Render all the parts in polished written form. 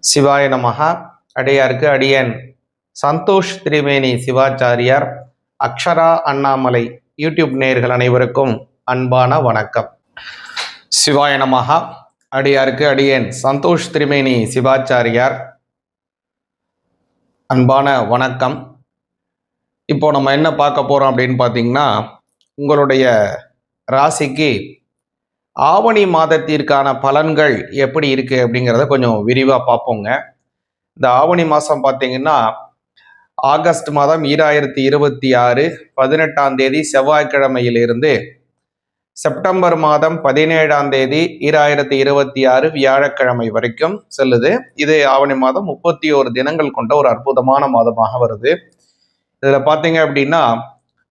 சிவாய நமஹா. அடியாருக்கு அடியன் சந்தோஷ் திரிவேணி சிவாச்சாரியார் அக்ஷரா அண்ணாமலை யூடியூப் நேயர்கள் அனைவருக்கும் அன்பான வணக்கம். சிவாய நமஹா. அடியாருக்கு அடியன் சந்தோஷ் திரிவேணி சிவாச்சாரியார் அன்பான வணக்கம். இப்போ நம்ம என்ன பார்க்க போறோம் அப்படின்னு பார்த்தீங்கன்னா, உங்களுடைய ராசிக்கு ஆவணி மாதத்திற்கான பலன்கள் எப்படி இருக்கு அப்படிங்கிறத கொஞ்சம் விரிவாக பார்ப்போங்க. இந்த ஆவணி மாதம் பார்த்தீங்கன்னா, ஆகஸ்ட் மாதம் 2026 18ஆம் தேதி செவ்வாய்க்கிழமையிலிருந்து செப்டம்பர் மாதம் 17ஆம் தேதி 2026 வியாழக்கிழமை வரைக்கும் செல்லுது. இது ஆவணி மாதம் 31 தினங்கள் கொண்ட ஒரு அற்புதமான மாதமாக வருது. இதில் பார்த்தீங்க அப்படின்னா,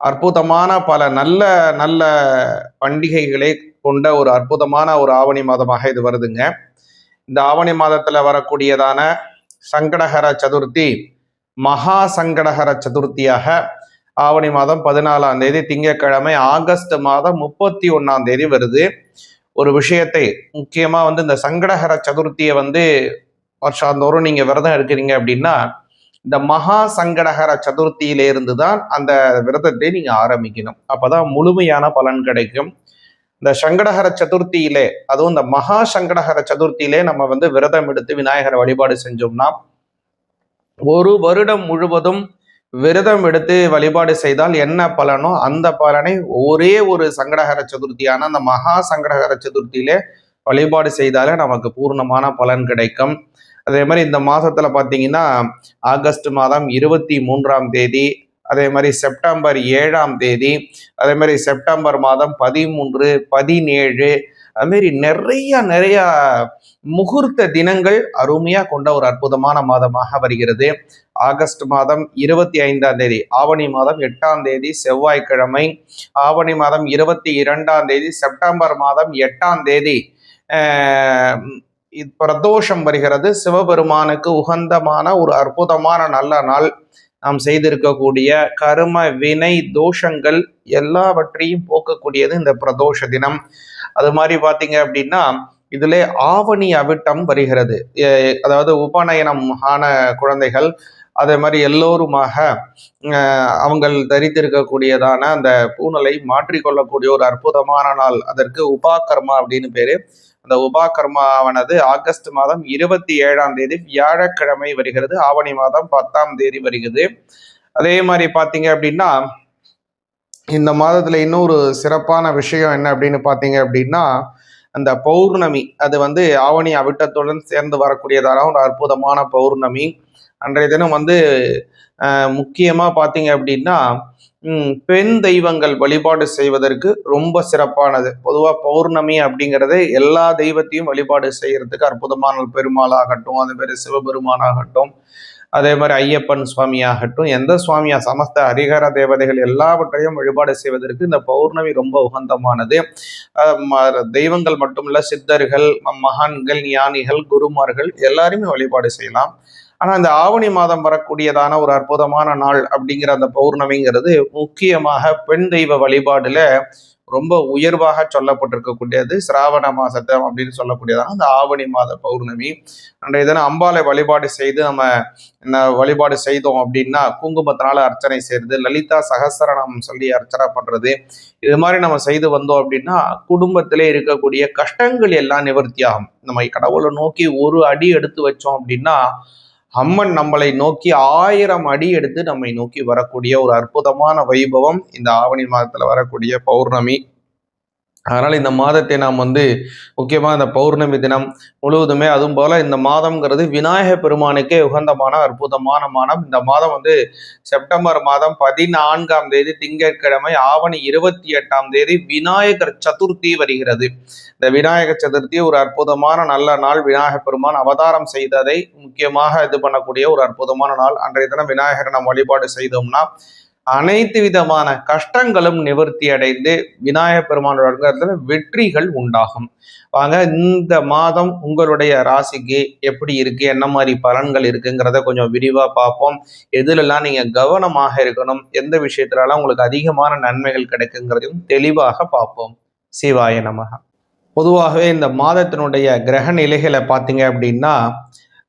அற்புதமான பல நல்ல நல்ல பண்டிகைகளை கொண்ட ஒரு அற்புதமான ஒரு ஆவணி மாதமாக இது வருதுங்க. இந்த ஆவணி மாதத்துல வரக்கூடியதான சங்கடஹர சதுர்த்தி மகா சங்கடஹர சதுர்த்தியாக ஆவணி மாதம் 14ஆம் தேதி திங்கட்கிழமை ஆகஸ்ட் மாதம் 31ஆம் தேதி வருது. ஒரு விஷயத்தை முக்கியமா இந்த சங்கடஹர சதுர்த்தியை வருஷாந்தோறும் நீங்க விரதம் இருக்கிறீங்க அப்படின்னா, இந்த மகா சங்கடஹர சதுர்த்தியிலிருந்து தான் அந்த விரதத்தை நீங்க ஆரம்பிக்கணும். அப்பதான் முழுமையான பலன் கிடைக்கும். இந்த சங்கடஹர சதுர்த்தியிலே, அதுவும் இந்த மகா சங்கடஹர சதுர்த்தியிலே நம்ம விரதம் எடுத்து விநாயகரை வழிபாடு செஞ்சோம்னா, ஒரு வருடம் முழுவதும் விரதம் எடுத்து வழிபாடு செய்தால் என்ன பலனோ அந்த பலனை ஒரே ஒரு சங்கடஹர சதுர்த்தியான அந்த மகா சங்கடஹர சதுர்த்தியிலே வழிபாடு செய்தாலே நமக்கு பூர்ணமான பலன் கிடைக்கும். அதே மாதிரி இந்த மாதத்துல பார்த்தீங்கன்னா, ஆகஸ்ட் மாதம் 23ஆம் தேதி, அதே மாதிரி செப்டம்பர் 7ஆம் தேதி, அதே மாதிரி செப்டம்பர் மாதம் 13, 17, அதுமாரி நிறைய முகூர்த்த தினங்கள் அருமையா கொண்ட ஒரு அற்புதமான மாதமாக வருகிறது. ஆகஸ்ட் மாதம் 25ஆம் தேதி, ஆவணி மாதம் 8ஆம் தேதி செவ்வாய்க்கிழமை, ஆவணி மாதம் 22ஆம் தேதி, செப்டம்பர் மாதம் 8ஆம் தேதி பிரதோஷம் வருகிறது. சிவபெருமானுக்கு உகந்தமான ஒரு அற்புதமான நல்ல நாள். நாம் செய்திருக்கக்கூடிய கர்ம வினை தோஷங்கள் எல்லாவற்றையும் போக்கக்கூடியது இந்த பிரதோஷ தினம். அது மாதிரி பார்த்தீங்க அப்படின்னா, இதிலே ஆவணி அவிட்டம் வருகிறது. அதாவது உபநயனம் ஆன குழந்தைகள், அதே மாதிரி எல்லோருமாக அவங்கள் தரித்திருக்கக்கூடியதான அந்த பூணலை மாற்றிக்கொள்ளக்கூடிய ஒரு அற்புதமான நாள். அதற்கு உபாகர்மா அப்படின்னு பேரு. அந்த உபாகர்மாவானது ஆகஸ்ட் மாதம் 27ஆம் தேதி வியாழக்கிழமை வருகிறது. ஆவணி மாதம் 10ஆம் தேதி வருகிறது. அதே மாதிரி பார்த்தீங்க அப்படின்னா, இந்த மாதத்துல இன்னொரு சிறப்பான விஷயம் என்ன அப்படின்னு பார்த்தீங்க அப்படின்னா, அந்த பௌர்ணமி, அது ஆவணி அவிட்டத்துடன் சேர்ந்து வரக்கூடியதான ஒரு அற்புதமான பௌர்ணமி. அன்றைய தினம் முக்கியமா பார்த்தீங்க அப்படின்னா, பெண் தெய்வங்கள் வழிபாடு செய்வதற்கு ரொம்ப சிறப்பானது. பொதுவாக பௌர்ணமி அப்படிங்கிறது எல்லா தெய்வத்தையும் வழிபாடு செய்யறதுக்கு அற்புதமான பெருமாளாகட்டும், அதே மாதிரி சிவபெருமானாகட்டும், அதே மாதிரி ஐயப்பன் சுவாமியாகட்டும், எந்த சுவாமியா சமஸ்த ஹரிஹர தேவதைகள் எல்லாவற்றையும் வழிபாடு செய்வதற்கு இந்த பௌர்ணமி ரொம்ப உகந்தமானது. தெய்வங்கள் மட்டுமல்ல, சித்தர்கள், மகான்கள், ஞானிகள், குருமார்கள் எல்லாருமே வழிபாடு செய்யலாம். ஆனால் இந்த ஆவணி மாதம் வரக்கூடியதான ஒரு அற்புதமான நாள் அப்படிங்கிற அந்த பௌர்ணமிங்கிறது முக்கியமாக பெண் தெய்வ வழிபாடுல ரொம்ப உயர்வாக சொல்லப்பட்டிருக்கக்கூடியது. சிராவண மாசத்தை அப்படின்னு சொல்லக்கூடியதான அந்த ஆவணி மாத பௌர்ணமி. அன்றைய தினம் அம்பாளை வழிபாடு செய்து நம்ம வழிபாடு செய்தோம் அப்படின்னா, குங்குமத்தினால அர்ச்சனை செய்யறது, லலிதா சகஸ்ரநாமம் சொல்லி அர்ச்சனை பண்றது, இது மாதிரி நம்ம செய்து வந்தோம் அப்படின்னா குடும்பத்திலே இருக்கக்கூடிய கஷ்டங்கள் எல்லாம் நிவர்த்தியாகும். நம்ம கடவுளை நோக்கி ஒரு அடி எடுத்து வச்சோம் அப்படின்னா, அம்மன் நம்மளை நோக்கி 1000 அடி எடுத்து நம்மை நோக்கி வரக்கூடிய ஒரு அற்புதமான வைபவம் இந்த ஆவணி மாதத்துல வரக்கூடிய பௌர்ணமி. அதனால இந்த மாதத்தை நாம் முக்கியமா இந்த பௌர்ணமி தினம் முழுவதுமே, அதுவும் போல இந்த மாதம்ங்கிறது விநாயக பெருமானுக்கே உகந்தமான அற்புதமான மாதம். இந்த மாதம் செப்டம்பர் மாதம் 14ஆம் தேதி திங்கட்கிழமை, ஆவணி 28ஆம் தேதி விநாயகர் சதுர்த்தி வருகிறது. இந்த விநாயகர் சதுர்த்தி ஒரு அற்புதமான நல்ல நாள். விநாயக பெருமான் அவதாரம் செய்ததை முக்கியமாக இது பண்ணக்கூடிய ஒரு அற்புதமான நாள். அன்றைய தினம் விநாயகரை நாம் வழிபாடு செய்தோம்னா அனைத்து விதமான கஷ்டங்களும் நிவர்த்தி அடைந்து விநாயக பெருமானோட வெற்றிகள் உண்டாகும். வாங்க, இந்த மாதம் உங்களுடைய ராசிக்கு எப்படி இருக்கு, என்ன மாதிரி பலன்கள் இருக்குங்கிறத கொஞ்சம் விரிவா பார்ப்போம். எதுலெல்லாம் நீங்க கவனமாக இருக்கணும், எந்த விஷயத்துலலாம் உங்களுக்கு அதிகமான நன்மைகள் கிடைக்குங்கிறதையும் தெளிவாக பார்ப்போம். சிவாய நமக. பொதுவாகவே இந்த மாதத்தினுடைய கிரக நிலைகளை பார்த்தீங்க அப்படின்னா,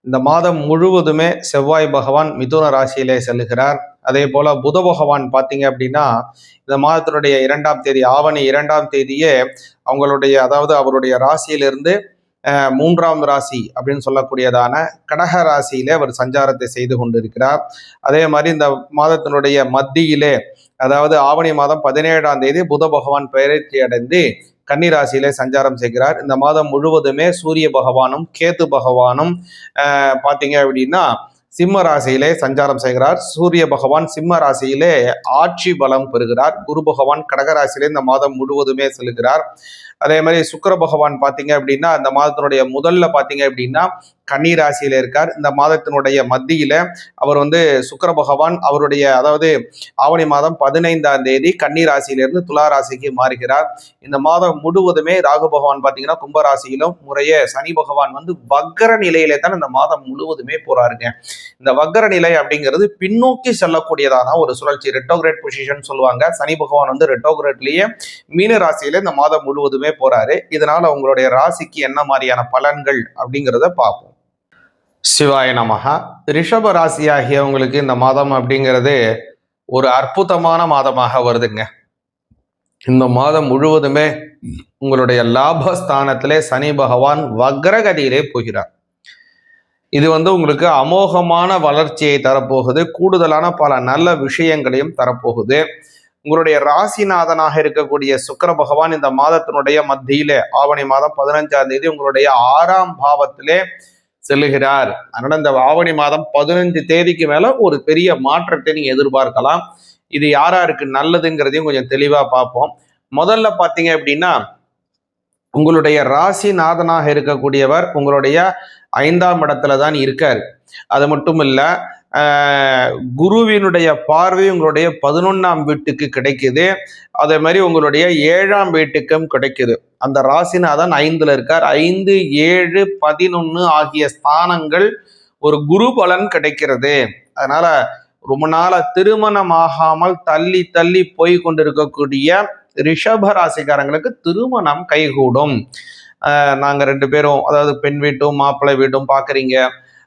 இந்த மாதம் முழுவதுமே செவ்வாய் பகவான் மிதுன ராசியிலே செல்லுகிறார். அதே போல புத பகவான் பார்த்தீங்க அப்படின்னா இந்த மாதத்தினுடைய 2ஆம் தேதி ஆவணி 2ஆம் தேதியே அவருடைய ராசியிலிருந்து 3ஆம் ராசி அப்படின்னு சொல்லக்கூடியதான கடக ராசியிலே அவர் சஞ்சாரத்தை செய்து கொண்டிருக்கிறார். அதே மாதிரி இந்த மாதத்தினுடைய மத்தியிலே ஆவணி மாதம் 17ஆம் தேதி புத பகவான் பெயர்ச்சி அடைந்து கன்னி ராசியிலே சஞ்சாரம் செய்கிறார். இந்த மாதம் முழுவதுமே சூரிய பகவானும் கேது பகவானும் பார்த்தீங்க அப்படின்னா சிம்ம ராசியிலே சஞ்சாரம் செய்கிறார். சூரிய பகவான் சிம்ம ராசியிலே ஆட்சி பலம் பெறுகிறார். குரு பகவான் கடகராசியிலே இந்த மாதம் முழுவதுமே செல்கிறார். அதே மாதிரி சுக்கிர பகவான் பார்த்தீங்க அப்படின்னா இந்த மாதத்தினுடைய முதல்ல பார்த்தீங்க அப்படின்னா கன்னி ராசியில இருக்கார். இந்த மாதத்தினுடைய மத்தியில அவர் சுக்கிர பகவான் அவருடைய ஆவணி மாதம் 15ஆம் தேதி கன்னி ராசியிலிருந்து துலா ராசிக்கு மாறுகிறார். இந்த மாதம் முழுவதுமே ராகு பகவான் பார்த்தீங்கன்னா கும்பராசியிலும் முறையே சனி பகவான் வக்கர நிலையிலே தான் இந்த மாதம் முழுவதுமே போறாருங்க. இந்த வக்கர நிலை அப்படிங்கிறது பின்னோக்கி செல்லக்கூடியதான ஒரு சுழற்சி, ரெட்டோகிரேட் பொசிஷன் சொல்லுவாங்க. சனி பகவான் ரெட்டோகிரேட்லயே மீன ராசியில இந்த மாதம் முழுவதுமே போறாரு. இதனால உங்களுடைய ராசிக்கு என்ன மாதிரியான பலன்கள் அப்படிங்கிறத பார்ப்போம். சிவாய நமஹா. ரிஷப ராசியாகிய உங்களுக்கு இந்த மாதம் அப்படிங்கிறது ஒரு அற்புதமான மாதமாக வருதுங்க. இந்த மாதம் முழுவதுமே உங்களுடைய லாபஸ்தானத்திலே சனி பகவான் வக்ரகதியிலே போகிறார். இது உங்களுக்கு அமோகமான வளர்ச்சியை தரப்போகுது. கூடுதலான பல நல்ல விஷயங்களையும் தரப்போகுது. உங்களுடைய ராசிநாதனாக இருக்கக்கூடிய சுக்கிர பகவான் இந்த மாதத்தினுடைய மத்தியிலே ஆவணி மாதம் 15ஆம் தேதி உங்களுடைய 6ஆம் பாவத்திலே செல்லுகிறார். அதனால இந்த ஆவணி மாதம் 15 தேதிக்கு மேல ஒரு பெரிய மாற்றத்தை நீங்க எதிர்பார்க்கலாம். இது யாராருக்கு நல்லதுங்கிறதையும் கொஞ்சம் தெளிவா பார்ப்போம். முதல்ல பார்த்தீங்க அப்படின்னா உங்களுடைய ராசிநாதனாக இருக்கக்கூடியவர் உங்களுடைய 5ஆம் இடத்துல தான் இருக்காரு. அது மட்டும் இல்ல குருவினுடைய பார்வை உங்களுடைய 11ஆம் வீட்டுக்கு கிடைக்குது. அதே மாதிரி உங்களுடைய 7ஆம் வீட்டுக்கும் கிடைக்குது. அந்த ராசிநாதன் 5ல இருக்கார். 5, 7, 11 ஆகிய ஸ்தானங்கள் ஒரு குரு பலன் கிடைக்கிறது. அதனால ரொம்ப நாள திருமணமாகாமல் தள்ளி தள்ளி போய் கொண்டிருக்கக்கூடிய ரிஷப ராசிக்காரங்களுக்கு திருமணம் கைகூடும். நாங்க 2 பேரும் பெண் வீட்டும் மாப்பிள்ளை வீட்டும் பாக்குறீங்க.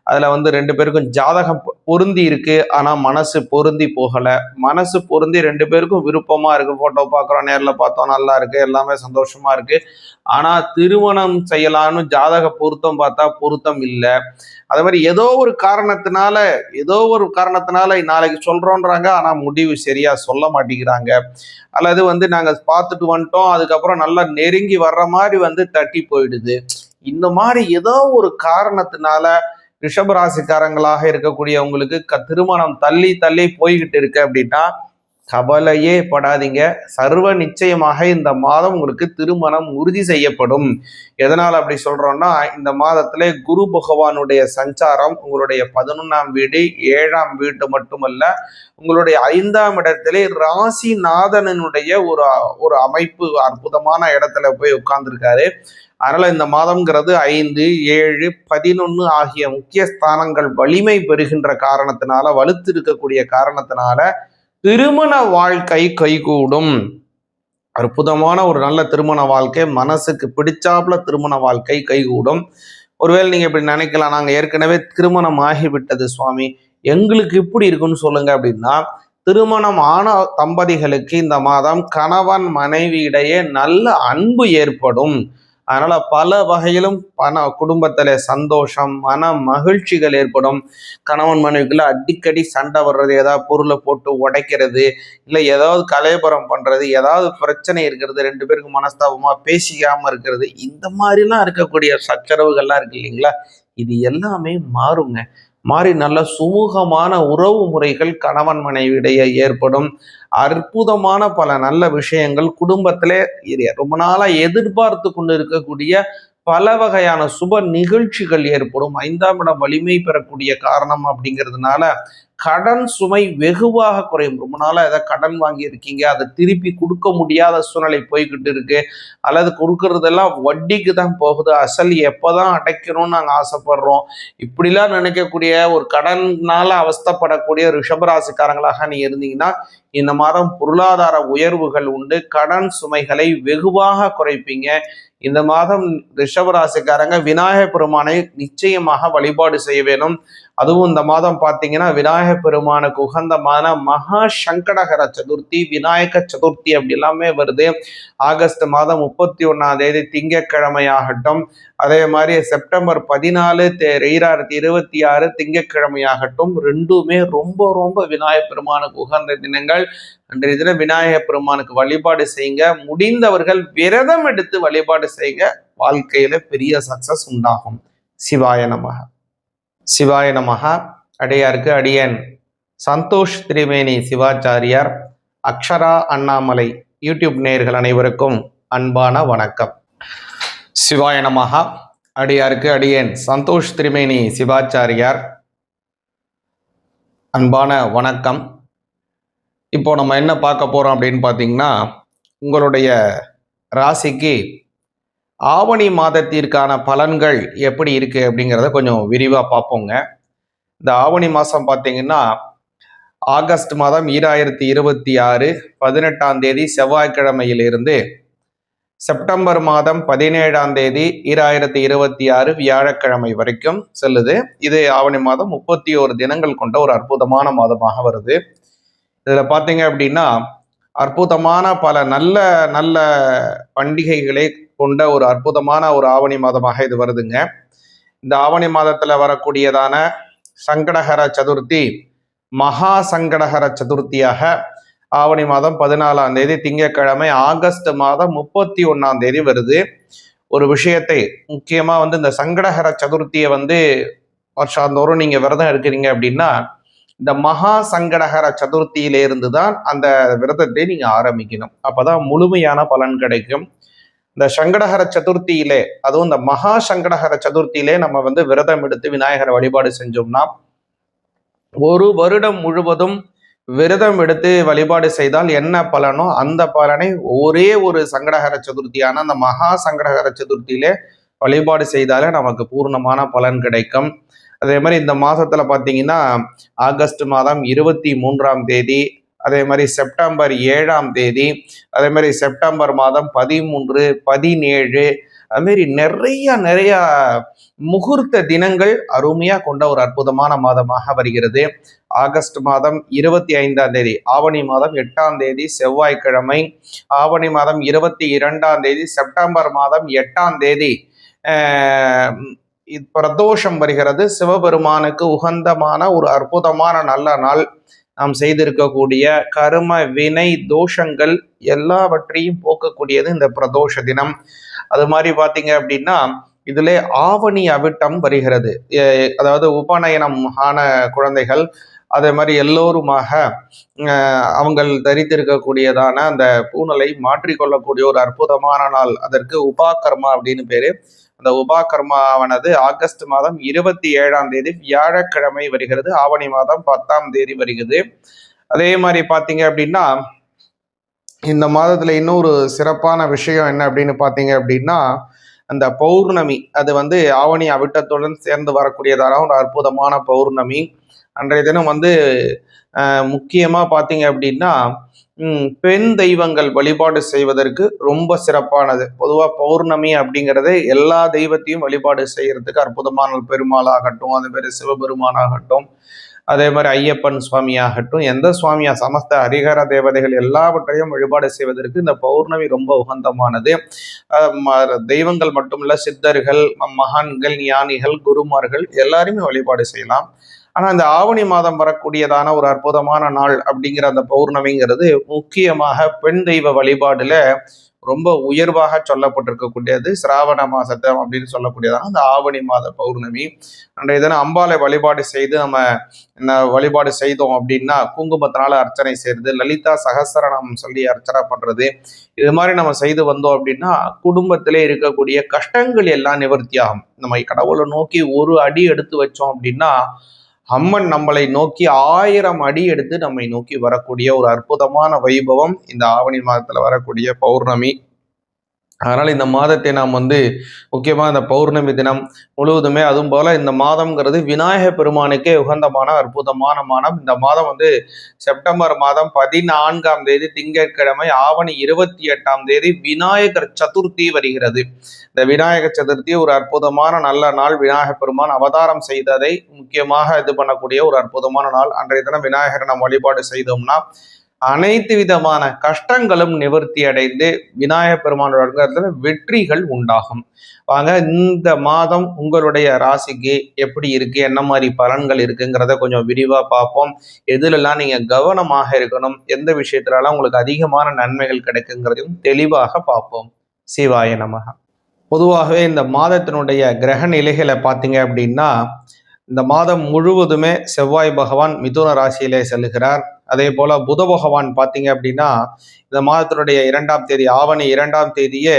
அதுல 2 பேருக்கும் ஜாதகம் பொருந்தி இருக்கு, ஆனா மனசு பொருந்தி போகல. மனசு பொருந்தி 2 பேருக்கும் விருப்பமா இருக்கு. போட்டோ பார்க்குறோம், நேர்ல பார்த்தோம், நல்லா இருக்கு, எல்லாமே சந்தோஷமா இருக்கு. ஆனா திருமணம் செய்யலான்னு ஜாதக பொருத்தம் பார்த்தா பொருத்தம் இல்லை. அதே மாதிரி ஏதோ ஒரு காரணத்தினால நாளைக்கு சொல்றோன்றாங்க, ஆனா முடிவு சரியா சொல்ல மாட்டேங்கிறாங்க. அல்லது நாங்க பார்த்துட்டு வந்துட்டோம், அதுக்கப்புறம் நல்லா நெருங்கி வர்ற மாதிரி தட்டி போயிடுது. இந்த மாதிரி ஏதோ ஒரு காரணத்தினால ரிஷபராசிக்காரங்களாக இருக்கக்கூடிய உங்களுக்கு திருமணம் தள்ளி தள்ளி போய்கிட்டு இருக்கு அப்படின்னா கவலையே படாதீங்க. சர்வ நிச்சயமாக இந்த மாதம் உங்களுக்கு திருமணம் உறுதி செய்யப்படும். எதனால் அப்படி சொல்றோம்னா இந்த மாதத்துல குரு பகவானுடைய சஞ்சாரம் உங்களுடைய 11ஆம் வீடு 7ஆம் வீடு மட்டுமல்ல உங்களுடைய 5ஆம் இடத்திலே ராசிநாதனுடைய ஒரு அமைப்பு அற்புதமான இடத்துல போய் உட்கார்ந்துருக்காரு. அதனால இந்த மாதம்ங்கிறது 5, 7, 11 ஆகிய முக்கிய ஸ்தானங்கள் வலிமை பெறுகின்ற காரணத்தினால வலுத்து இருக்கக்கூடிய காரணத்தினால திருமண வாழ்க்கை கைகூடும். அற்புதமான ஒரு நல்ல திருமண வாழ்க்கை, மனசுக்கு பிடிச்சாப்புல திருமண வாழ்க்கை கைகூடும். ஒருவேளை நீங்க இப்படி நினைக்கலாம், நாங்க ஏற்கனவே திருமணம் ஆகிவிட்டது சுவாமி, எங்களுக்கு இப்படி இருக்குன்னு சொல்லுங்க அப்படின்னா, திருமணம் ஆன தம்பதிகளுக்கு இந்த மாதம் கணவன் மனைவியிடையே நல்ல அன்பு ஏற்படும். அதனால பல வகையிலும் குடும்பத்துல சந்தோஷம் மன மகிழ்ச்சிகள் ஏற்படும். கணவன் மனைவிக்குள்ள அடிக்கடி சண்டை வர்றது, ஏதாவது பொருளை போட்டு உடைக்கிறது, இல்லை ஏதாவது கலைபுரம் பண்றது, ஏதாவது பிரச்சனை இருக்கிறது, 2 பேருக்கு மனஸ்தாபமா பேசிக்காம இருக்கிறது, இந்த மாதிரிலாம் இருக்கக்கூடிய சச்சரவுகள்லாம் இருக்கு இல்லைங்களா, இது எல்லாமே மாறுங்க. மாறி நல்ல சுமூகமான உறவு முறைகள் கணவன் மனைவியிடையே ஏற்படும். அற்புதமான பல நல்ல விஷயங்கள் குடும்பத்திலே ரொம்ப நாளா எதிர்பார்த்து கொண்டு இருக்கக்கூடிய பல வகையான சுப நிகழ்ச்சிகள் ஏற்படும். 5ஆம் இடம் வலிமை பெறக்கூடிய காரணம் அப்படிங்கிறதுனால கடன் சுமை வெகுவாக குறையும். ரொம்ப நாளா ஏதாவது கடன் வாங்கி இருக்கீங்க, அதை திருப்பி கொடுக்க முடியாத சூழ்நிலை போய்கிட்டு இருக்கு, அல்லது கொடுக்கறதெல்லாம் வட்டிக்கு தான் போகுது, அசல் எப்போதான் அடைக்கணும்னு நாங்கள் ஆசைப்படுறோம், இப்படிலாம் நினைக்கக்கூடிய ஒரு கடனால அவஸ்தப்படக்கூடிய ரிஷபராசிக்காரங்களாக நீ இருந்தீங்கன்னா இந்த மாதம் பொருளாதார உயர்வுகள் உண்டு. கடன் சுமைகளை வெகுவாக குறைப்பீங்க. இந்த மாதம் ரிஷபராசிக்காரங்க விநாயகர் பெருமானை நிச்சயமாக வழிபாடு செய்ய வேணும். அதுவும் இந்த மாதம் பார்த்தீங்கன்னா விநாயகர் பெருமானுக்கு உகந்தமான மகா சங்கடகர சதுர்த்தி, விநாயக சதுர்த்தி அப்படி எல்லாமே வருது. ஆகஸ்ட் மாதம் 31 திங்கட்கிழமையாகட்டும், அதே மாதிரி செப்டம்பர் 14 2026 திங்கட்கிழமையாகட்டும், ரெண்டுமே ரொம்ப ரொம்ப விநாயகர் பெருமானுக்கு உகந்த தினங்கள். அன்றைய தினம் விநாயகர் பெருமானுக்கு வழிபாடு செய்யுங்க. முடிந்தவர்கள் விரதம் எடுத்து வழிபாடு செய்யுங்க. வாழ்க்கையில பெரிய சக்சஸ் உண்டாகும். சிவாய நமக. சிவாய நமக. அடியாருக்கு அடியேன் சந்தோஷ் திரிவேணி சிவாச்சாரியார், அக்ஷரா அண்ணாமலை யூடியூப் நேயர்கள் அனைவருக்கும் அன்பான வணக்கம். சிவாய நமக. அடியாருக்கு அடியேன் சந்தோஷ் திரிவேணி சிவாச்சாரியார், அன்பான வணக்கம். இப்போ நம்ம என்ன பார்க்க போறோம் அப்படின்னு பார்த்தீங்கன்னா, உங்களுடைய ராசிக்கு ஆவணி மாதத்திற்கான பலன்கள் எப்படி இருக்கு அப்படிங்கிறத கொஞ்சம் விரிவாக பார்ப்போங்க. இந்த ஆவணி மாதம் பார்த்தீங்கன்னா ஆகஸ்ட் மாதம் 2026 18 செவ்வாய்க்கிழமையிலிருந்து செப்டம்பர் மாதம் 17 2026 வியாழக்கிழமை வரைக்கும் செல்லுது. இது ஆவணி மாதம் 31 தினங்கள் கொண்ட ஒரு அற்புதமான மாதமாக வருது. இதில் பார்த்தீங்க அப்படின்னா அற்புதமான பல நல்ல நல்ல பண்டிகைகளை கொண்ட ஒரு அற்புதமான ஒரு ஆவணி மாதமாக இது வருதுங்க. இந்த ஆவணி மாதத்துல வரக்கூடியதான சங்கடஹர சதுர்த்தி மகா சங்கடஹர சதுர்த்தியாக ஆவணி மாதம் 14 திங்கட்கிழமை ஆகஸ்ட் மாதம் 31 வருது. ஒரு விஷயத்தை முக்கியமா இந்த சங்கடஹர சதுர்த்தியை வருஷாந்தோறும் நீங்க விரதம் இருக்கிறீங்க அப்படின்னா இந்த மகா சங்கடஹர சதுர்த்தியிலிருந்து தான் அந்த விரதத்தை நீங்க ஆரம்பிக்கணும். அப்பதான் முழுமையான பலன் கிடைக்கும். இந்த சங்கடஹர சதுர்த்தியிலே, அதுவும் இந்த மகா சங்கடஹர சதுர்த்தியிலே நம்ம விரதம் எடுத்து விநாயகரை வழிபாடு செஞ்சோம்னா ஒரு வருடம் முழுவதும் விரதம் எடுத்து வழிபாடு செய்தால் என்ன பலனோ அந்த பலனை ஒரே ஒரு சங்கடஹர சதுர்த்தியான அந்த மகா சங்கடஹர சதுர்த்தியிலே வழிபாடு செய்தாலே நமக்கு பூர்ணமான பலன் கிடைக்கும். அதே மாதிரி இந்த மாதத்துல பார்த்தீங்கன்னா ஆகஸ்ட் மாதம் 23 அதே மாதிரி செப்டம்பர் 7 அதே மாதிரி செப்டம்பர் மாதம் 13 17 அதுமாரி நிறைய முகூர்த்த தினங்கள் அருமையா கொண்ட ஒரு அற்புதமான மாதமாக வருகிறது. ஆகஸ்ட் மாதம் 25 ஆவணி மாதம் 8 செவ்வாய்க்கிழமை, ஆவணி மாதம் 22 செப்டம்பர் மாதம் 8 பிரதோஷம் வருகிறது. சிவபெருமானுக்கு உகந்தமான ஒரு அற்புதமான நல்ல நாள். நாம் செய்திருக்கக்கூடிய கர்ம வினை தோஷங்கள் எல்லாவற்றையும் போக்கக்கூடியது இந்த பிரதோஷ தினம். அது மாதிரி பார்த்தீங்க அப்படின்னா இதிலே ஆவணி அவிட்டம் வருகிறது. அதாவது உபநயனம் ஆன குழந்தைகள் அதே மாதிரி எல்லோருமாக அவங்கள் தரித்திருக்கக்கூடியதான அந்த பூணலை மாற்றிக்கொள்ளக்கூடிய ஒரு அற்புதமான நாள். அதற்கு உபாகர்மா அப்படின்னு பேரு. அந்த உபாகர்மாவானது ஆகஸ்ட் மாதம் 27 வியாழக்கிழமை வருகிறது. ஆவணி மாதம் 10 வருகிறது. அதே மாதிரி பார்த்தீங்க அப்படின்னா இந்த மாதத்துல இன்னொரு சிறப்பான விஷயம் என்ன அப்படின்னு பார்த்தீங்க அப்படின்னா அந்த பௌர்ணமி, அது ஆவணி அவிட்டத்துடன் சேர்ந்து வரக்கூடியதான ஒரு அற்புதமான பௌர்ணமி. அன்றைய தினம் முக்கியமா பார்த்தீங்க அப்படின்னா பெண் தெய்வங்கள் வழிபாடு செய்வதற்கு ரொம்ப சிறப்பானது. பொதுவாக பௌர்ணமி அப்படிங்கிறது எல்லா தெய்வத்தையும் வழிபாடு செய்யறதுக்கு அற்புதமான பெருமாளாகட்டும், அதே மாதிரி சிவபெருமானாகட்டும், அதே மாதிரி ஐயப்பன் சுவாமி ஆகட்டும், எந்த சுவாமியா சமஸ்த ஹரிஹர தேவதைகள் எல்லாவற்றையும் வழிபாடு செய்வதற்கு இந்த பௌர்ணமி ரொம்ப உகந்தமானது. தெய்வங்கள் மட்டுமல்ல, சித்தர்கள், மகான்கள், ஞானிகள், குருமார்கள் எல்லாருமே வழிபாடு செய்யலாம். ஆனால் இந்த ஆவணி மாதம் வரக்கூடியதான ஒரு அற்புதமான நாள் அப்படிங்கிற அந்த பௌர்ணமிங்கிறது முக்கியமாக பெண் தெய்வ வழிபாடுல ரொம்ப உயர்வாக சொல்லப்பட்டிருக்கக்கூடியது. சிராவண மாசத்தை அப்படின்னு சொல்லக்கூடியதான அந்த ஆவணி மாத பௌர்ணமி. அன்றைய தினம் அம்பாலை வழிபாடு செய்து நம்ம வழிபாடு செய்தோம் அப்படின்னா குங்குமத்தினால அர்ச்சனை செய்யறது, லலிதா சகஸ்ரநாமம் சொல்லி அர்ச்சனை பண்றது, இது மாதிரி நம்ம செய்து வந்தோம் அப்படின்னா குடும்பத்திலே இருக்கக்கூடிய கஷ்டங்கள் எல்லாம் நிவர்த்தி ஆகும். நம்ம கடவுளை நோக்கி ஒரு அடி எடுத்து வச்சோம் அப்படின்னா அம்மன் நம்மளை நோக்கி 1000 அடி எடுத்து நம்மை நோக்கி வரக்கூடிய ஒரு அற்புதமான வைபவம் இந்த ஆவணி மாதத்துல வரக்கூடிய பௌர்ணமி. அதனால் இந்த மாதத்தை நாம் முக்கியமாக இந்த பௌர்ணமி தினம் முழுவதுமே, அதுவும் போல் இந்த மாதம்ங்கிறது விநாயக பெருமானுக்கே உகந்தமான அற்புதமான மாதம். இந்த மாதம் செப்டம்பர் மாதம் 14ஆம் தேதி திங்கட்கிழமை, ஆவணி 28ஆம் தேதி விநாயகர் சதுர்த்தி வருகிறது. இந்த விநாயகர் சதுர்த்தி ஒரு அற்புதமான நல்ல நாள். விநாயக பெருமான் அவதாரம் செய்ததை முக்கியமாக இது பண்ணக்கூடிய ஒரு அற்புதமான நாள். அன்றைய தினம் விநாயகரை நாம் வழிபாடு செய்தோம்னா அனைத்து விதமான கஷ்டங்களும் நிவர்த்தி அடைந்து விநாயக பெருமானோட வெற்றிகள் உண்டாகும். வாங்க, இந்த மாதம் உங்களுடைய ராசிக்கு எப்படி இருக்கு, என்ன மாதிரி பலன்கள் இருக்குங்கிறத கொஞ்சம் விரிவா பார்ப்போம். எதுலெல்லாம் நீங்க கவனமாக இருக்கணும், எந்த விஷயத்துலலாம் உங்களுக்கு அதிகமான நன்மைகள் கிடைக்குங்கிறதையும் தெளிவாக பார்ப்போம். சிவாய நமக. பொதுவாகவே இந்த மாதத்தினுடைய கிரக நிலைகளை பார்த்தீங்க அப்படின்னா, இந்த மாதம் முழுவதுமே செவ்வாய் பகவான் மிதுன ராசியிலே செல்லுகிறார். அதே போல புத பகவான் பார்த்தீங்க அப்படின்னா இந்த மாதத்தினுடைய 2ஆம் தேதி, ஆவணி 2ஆம் தேதியே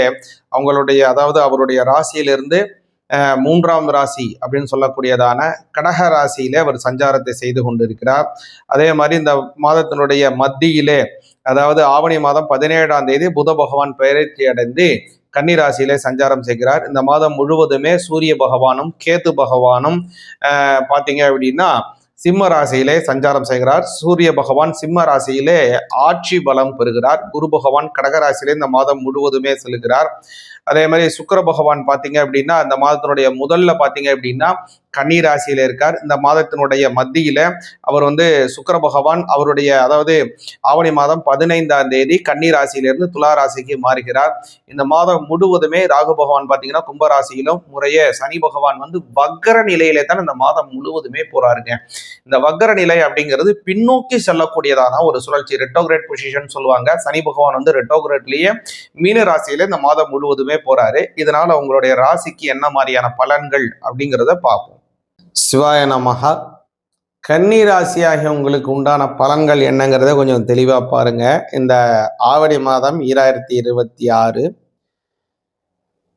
அவருடைய ராசியிலிருந்து 3ஆம் ராசி அப்படின்னு சொல்லக்கூடியதான கடக ராசியிலே அவர் சஞ்சாரத்தை செய்து கொண்டிருக்கிறார். அதே மாதிரி இந்த மாதத்தினுடைய மத்தியிலே, அதாவது ஆவணி மாதம் 17ஆம் தேதி புத பகவான் பெயர்ச்சி அடைந்து கன்னிராசியிலே சஞ்சாரம் செய்கிறார். இந்த மாதம் முழுவதுமே சூரிய பகவானும் கேது பகவானும் பார்த்தீங்க அப்படின்னா சிம்ம ராசியிலே சஞ்சாரம் செய்கிறார். சூரிய பகவான் சிம்ம ராசியிலே ஆட்சி பலம் பெறுகிறார். குரு பகவான் கடகராசியிலே இந்த மாதம் முழுவதுமே செல்கிறார். அதே மாதிரி சுக்கிர பகவான் பார்த்தீங்க அப்படின்னா இந்த மாதத்தினுடைய முதல்ல பார்த்தீங்க அப்படின்னா கன்னி ராசியில இருக்கார். இந்த மாதத்தினுடைய மத்தியில அவர் சுக்கிர பகவான் அதாவது ஆவணி மாதம் 15ஆம் தேதி கன்னி ராசியிலிருந்து துலா ராசிக்கு மாறுகிறார். இந்த மாதம் முழுவதுமே ராகு பகவான் பார்த்தீங்கன்னா கும்பராசியிலும் முறையே சனி பகவான் வக்கர நிலையிலே தான் இந்த மாதம் முழுவதுமே போறாருங்க. இந்த வக்கர நிலை அப்படிங்கிறது பின்னோக்கி செல்லக்கூடியதான ஒரு சுழற்சி, ரெட்டோகிரேட் பொசிஷன் சொல்லுவாங்க. சனி பகவான் ரெட்டோகிரேட்லயே மீன ராசியில இந்த மாதம் முழுவதுமே போறாரு. இதனால உங்களுடைய ராசிக்கு என்ன மாதிரியான பலன்கள் அப்படிங்கிறத பார்ப்போம். சிவாய நமஹ. கன்னி ராசியாகிய உங்களுக்கு உண்டான பலன்கள் என்னங்கிறத கொஞ்சம் தெளிவா பாருங்க. இந்த ஆவணி மாதம் 2026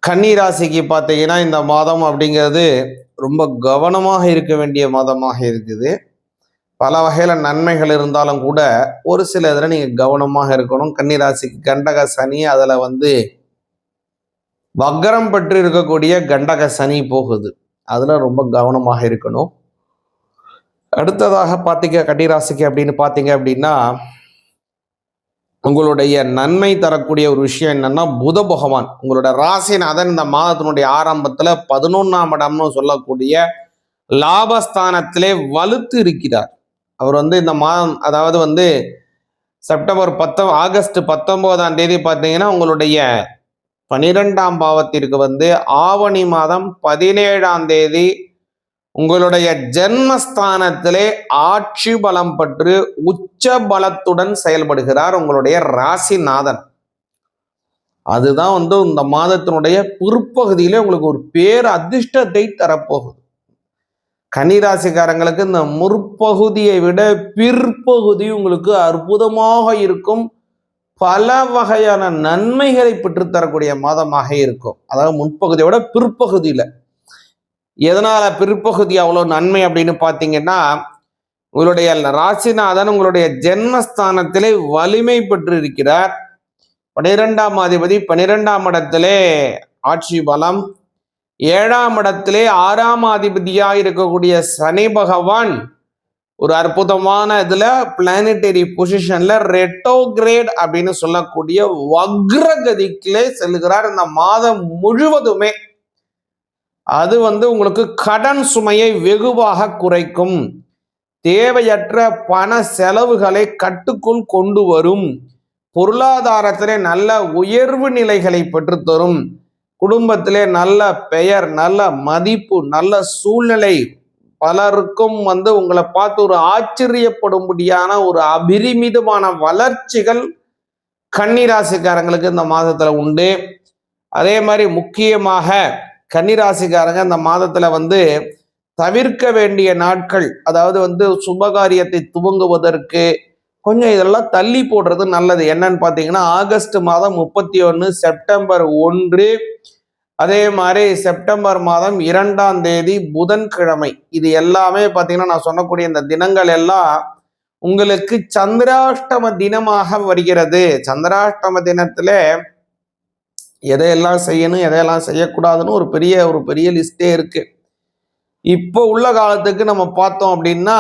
கன்னி ராசிக்கு பார்த்தீங்கன்னா இந்த மாதம் அப்படிங்கிறது ரொம்ப கவனமாக இருக்க வேண்டிய மாதமாக இருக்குது. பல வகையில நன்மைகள் இருந்தாலும் கூட ஒரு சில இதில் நீங்க கவனமாக இருக்கணும். கன்னி ராசிக்கு கண்டக சனி, அதுல வக்கரம் பற்றி இருக்கக்கூடிய கண்டக சனி போகுது, அதுல ரொம்ப கவனமாக இருக்கணும். அடுத்ததாக கன்னிராசிக்கு அப்படின்னு பார்த்தீங்க அப்படின்னா உங்களுடைய நன்மை தரக்கூடிய ஒரு விஷயம் என்னன்னா, புத பகவான் உங்களோட ராசிநாதன் இந்த மாதத்தினுடைய ஆரம்பத்துல 11ஆம் இடம்னு சொல்லக்கூடிய லாபஸ்தானத்திலே வலுத்து இருக்கிறார். அவர் இந்த மாதம், அதாவது ஆகஸ்ட் 19ஆம் தேதி பார்த்தீங்கன்னா உங்களுடைய 12ஆம் பாவத்திற்கு ஆவணி மாதம் 17ஆம் தேதி உங்களுடைய ஜென்மஸ்தானத்திலே ஆட்சி பலம் பெற்று உச்ச பலத்துடன் செயல்படுகிறார் உங்களுடைய ராசிநாதன். அதுதான் இந்த மாதத்தினுடைய பிற்பகுதியிலே உங்களுக்கு ஒரு பேர் அதிர்ஷ்டத்தை தரப்போகுது. கன்னிராசிக்காரங்களுக்கு இந்த முற்பகுதியை விட பிற்பகுதி உங்களுக்கு அற்புதமாக இருக்கும். பல வகையான நன்மைகளை பெற்றுத்தரக்கூடிய மாதமாக இருக்கும். அதாவது முன்பகுதியை விட பிற்பகுதியில. எதனால பிற்பகுதி அவ்வளோ நன்மை அப்படின்னு பார்த்தீங்கன்னா, உங்களுடைய ராசிநாதன் உங்களுடைய ஜென்மஸ்தானத்திலே வலிமை பெற்று இருக்கிறார். 12ஆம் அதிபதி 12ஆம் இடத்திலே ஆட்சி பலம், 7ஆம் இடத்திலே 6ஆம் அதிபதியாக இருக்கக்கூடிய சனி பகவான் ஒரு அற்புதமான இதுல பிளானட்டரி பொசிஷன்ல ரெட்டோகிரேட் அப்படின்னு சொல்லக்கூடிய வக்ரகதிக்கிலே செல்கிறார் இந்த மாதம் முழுவதுமே. அது உங்களுக்கு கடன் சுமையை வெகுவாக குறைக்கும், தேவையற்ற பண செலவுகளை கட்டுக்குள் கொண்டு வரும், பொருளாதாரத்திலே நல்ல உயர்வு நிலைகளை பெற்றுத்தரும், குடும்பத்திலே நல்ல பெயர், நல்ல மதிப்பு, நல்ல சூழ்நிலை, பலருக்கும் உங்களை பார்த்து ஒரு ஆச்சரியப்படும்படியான ஒரு அபரிமிதமான வளர்ச்சிகள் கன்னிராசிக்காரங்களுக்கு இந்த மாதத்துல உண்டு. அதே மாதிரி முக்கியமாக கன்னிராசிக்காரங்க இந்த மாதத்துல தவிர்க்க வேண்டிய நாட்கள், அதாவது சுபகாரியத்தை துவங்குவதற்கு கொஞ்சம் இதெல்லாம் தள்ளி போடுறது நல்லது. என்னன்னு பார்த்தீங்கன்னா, ஆகஸ்ட் மாதம் 31, செப்டம்பர் 1, அதே மாதிரி செப்டம்பர் மாதம் 2ஆம் தேதி புதன்கிழமை, இது எல்லாமே பார்த்தீங்கன்னா நான் சொன்னக்கூடிய இந்த தினங்கள் எல்லாம் உங்களுக்கு சந்திராஷ்டம தினமாக வருகிறது. சந்திராஷ்டம தினத்துல எதையெல்லாம் செய்யணும் எதையெல்லாம் செய்யக்கூடாதுன்னு ஒரு பெரிய லிஸ்டே இருக்கு. இப்போ உள்ள காலத்துக்கு நம்ம பார்த்தோம் அப்படின்னா